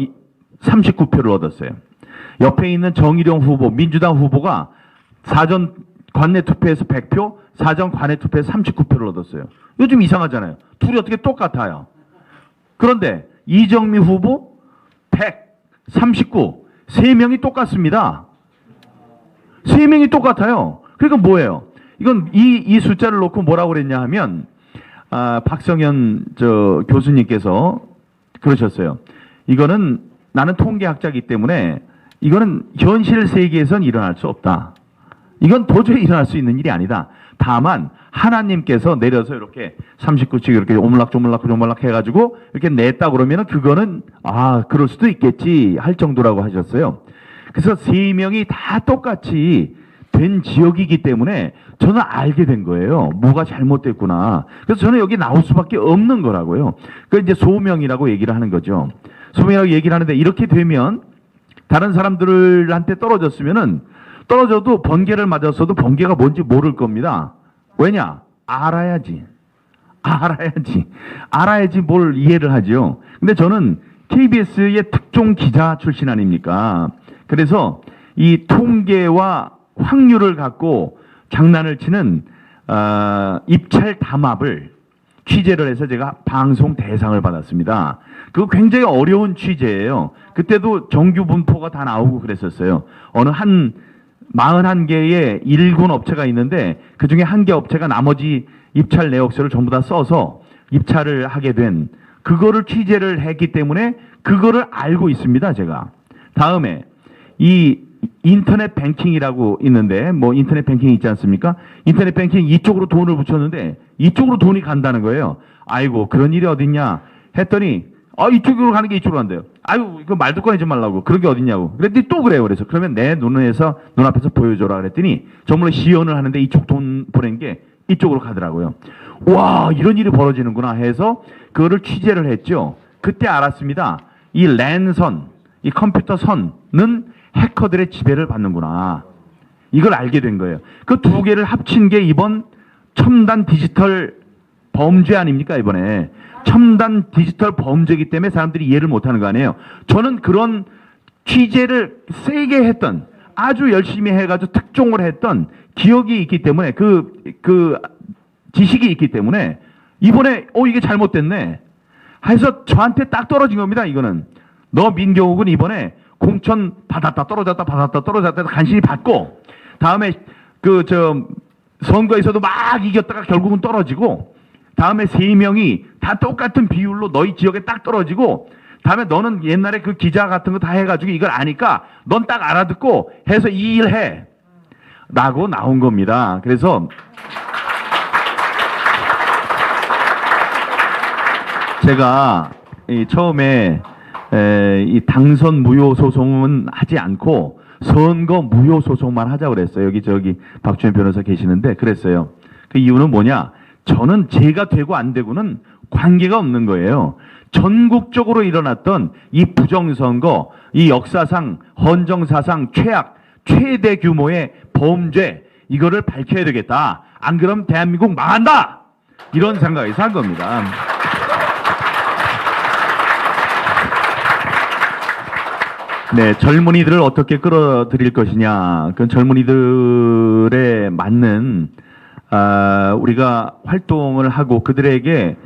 39표를 얻었어요. 옆에 있는 정일영 후보, 민주당 후보가 사전 관내 투표에서 100표, 사전 관내 투표에서 39표를 얻었어요. 요즘 이상하잖아요. 둘이 어떻게 똑같아요. 그런데 이정미 후보 139, 3명이 똑같습니다. 3명이 똑같아요. 그러니까 뭐예요? 이건 이 숫자를 놓고 뭐라고 그랬냐 하면 박성현 교수님께서 그러셨어요. 이거는 나는 통계학자이기 때문에 이거는 현실 세계에선 일어날 수 없다. 이건 도저히 일어날 수 있는 일이 아니다. 다만 하나님께서 내려서 이렇게 39씩 이렇게 오물락조물락 해가지고 이렇게 냈다 그러면은 그거는 그럴 수도 있겠지 할 정도라고 하셨어요. 그래서 3명이 다 똑같이 된 지역이기 때문에 저는 알게 된 거예요. 뭐가 잘못됐구나. 그래서 저는 여기 나올 수밖에 없는 거라고요. 그 이제 소명이라고 얘기를 하는 거죠. 소명이라고 얘기를 하는데 이렇게 되면 다른 사람들한테 떨어져도 번개를 맞았어도 번개가 뭔지 모를 겁니다. 왜냐? 알아야지 뭘 이해를 하죠. 근데 저는 KBS의 특종 기자 출신 아닙니까? 그래서 이 통계와 확률을 갖고 장난을 치는 입찰 담합을 취재를 해서 제가 방송 대상을 받았습니다. 그거 굉장히 어려운 취재예요. 그때도 정규 분포가 다 나오고 그랬었어요. 어느 한 41개의 일군 업체가 있는데 그중에 1개 업체가 나머지 입찰 내역서를 전부 다 써서 입찰을 하게 된 그거를 취재를 했기 때문에 그거를 알고 있습니다, 제가. 다음에 이 인터넷 뱅킹이라고 있는데 뭐 인터넷 뱅킹 있지 않습니까? 인터넷 뱅킹 이쪽으로 돈을 붙였는데 이쪽으로 돈이 간다는 거예요. 아이고 그런 일이 어딨냐 했더니 이쪽으로 가는 게 이쪽으로 간대요. 아유 이거 말도 꺼내지 말라고. 그런 게 어딨냐고. 그랬더니 또 그래요. 그래서 그러면 내 눈앞에서 보여줘라 그랬더니 전문으로 시연을 하는데 이쪽 돈 보낸 게 이쪽으로 가더라고요. 와 이런 일이 벌어지는구나 해서 그거를 취재를 했죠. 그때 알았습니다. 이 랜선, 이 컴퓨터 선은 해커들의 지배를 받는구나. 이걸 알게 된 거예요. 그 2개를 합친 게 이번 첨단 디지털 범죄 아닙니까, 이번에. 첨단 디지털 범죄이기 때문에 사람들이 이해를 못하는 거 아니에요. 저는 그런 취재를 세게 했던, 아주 열심히 해가지고 특종을 했던 기억이 있기 때문에, 그 지식이 있기 때문에, 이번에, 이게 잘못됐네. 해서 저한테 딱 떨어진 겁니다, 이거는. 너 민경욱은 이번에 공천 받았다 떨어졌다 간신히 받고 다음에 선거에서도 막 이겼다가 결국은 떨어지고 다음에 3명이 다 똑같은 비율로 너희 지역에 딱 떨어지고 다음에 너는 옛날에 그 기자 같은 거 다 해가지고 이걸 아니까 넌 딱 알아듣고 해서 이 일 해. 라고 나온 겁니다. 그래서 제가 처음에 이 당선 무효 소송은 하지 않고 선거 무효 소송만 하자고 그랬어요. 여기 저기 박주현 변호사 계시는데 그랬어요. 그 이유는 뭐냐? 저는 제가 되고 안 되고는 관계가 없는 거예요. 전국적으로 일어났던 이 부정선거, 이 역사상 헌정사상 최대 규모의 범죄, 이거를 밝혀야 되겠다. 안 그러면 대한민국 망한다. 이런 생각에서 한 겁니다. 네, 젊은이들을 어떻게 끌어들일 것이냐. 그 젊은이들에 맞는 우리가 활동을 하고 그들에게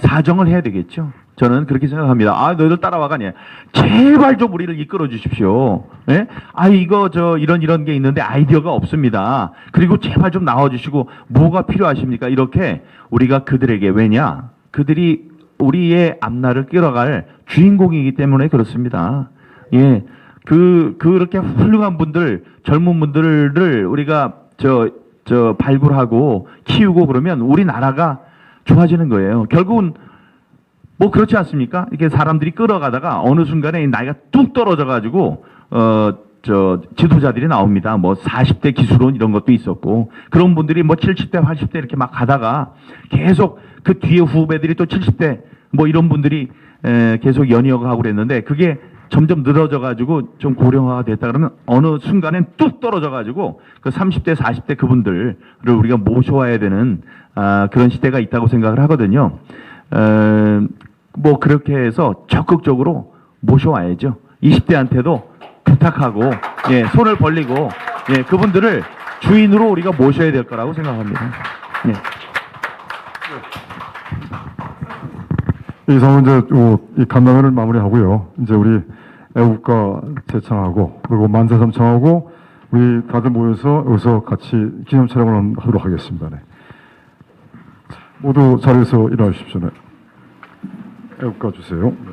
사정을 해야 되겠죠. 저는 그렇게 생각합니다. 너희들 따라와가냐. 제발 좀 우리를 이끌어 주십시오. 예? 이거 이런 게 있는데 아이디어가 없습니다. 그리고 제발 좀 나와주시고 뭐가 필요하십니까? 이렇게 우리가 그들에게 왜냐? 그들이 우리의 앞날을 끌어갈 주인공이기 때문에 그렇습니다. 예. 그렇게 훌륭한 분들, 젊은 분들을 우리가 발굴하고 키우고 그러면 우리나라가 좋아지는 거예요. 결국은 뭐 그렇지 않습니까? 이렇게 사람들이 끌어가다가 어느 순간에 나이가 뚝 떨어져가지고 지도자들이 나옵니다. 뭐 40대 기술원 이런 것도 있었고 그런 분들이 뭐 70대, 80대 이렇게 막 가다가 계속 그 뒤에 후배들이 또 70대 뭐 이런 분들이 계속 연이어가고 그랬는데 그게 점점 늘어져가지고 좀 고령화가 됐다 그러면 어느 순간엔 뚝 떨어져가지고 그 30대, 40대 그분들을 우리가 모셔와야 되는 그런 시대가 있다고 생각을 하거든요. 뭐 그렇게 해서 적극적으로 모셔와야죠. 20대한테도 부탁하고 예, 손을 벌리고 예, 그분들을 주인으로 우리가 모셔야 될 거라고 생각합니다. 예. 이상은 이제 이 간담회를 마무리하고요. 이제 우리 애국가 제창하고 그리고 만세 삼창하고 우리 다들 모여서 여기서 같이 기념 촬영을 하도록 하겠습니다. 네. 모두 자리에서 일어나십시오. 네. 애국가 주세요. 네.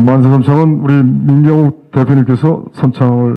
만세 삼창은 우리 민경욱 대표님께서 선창을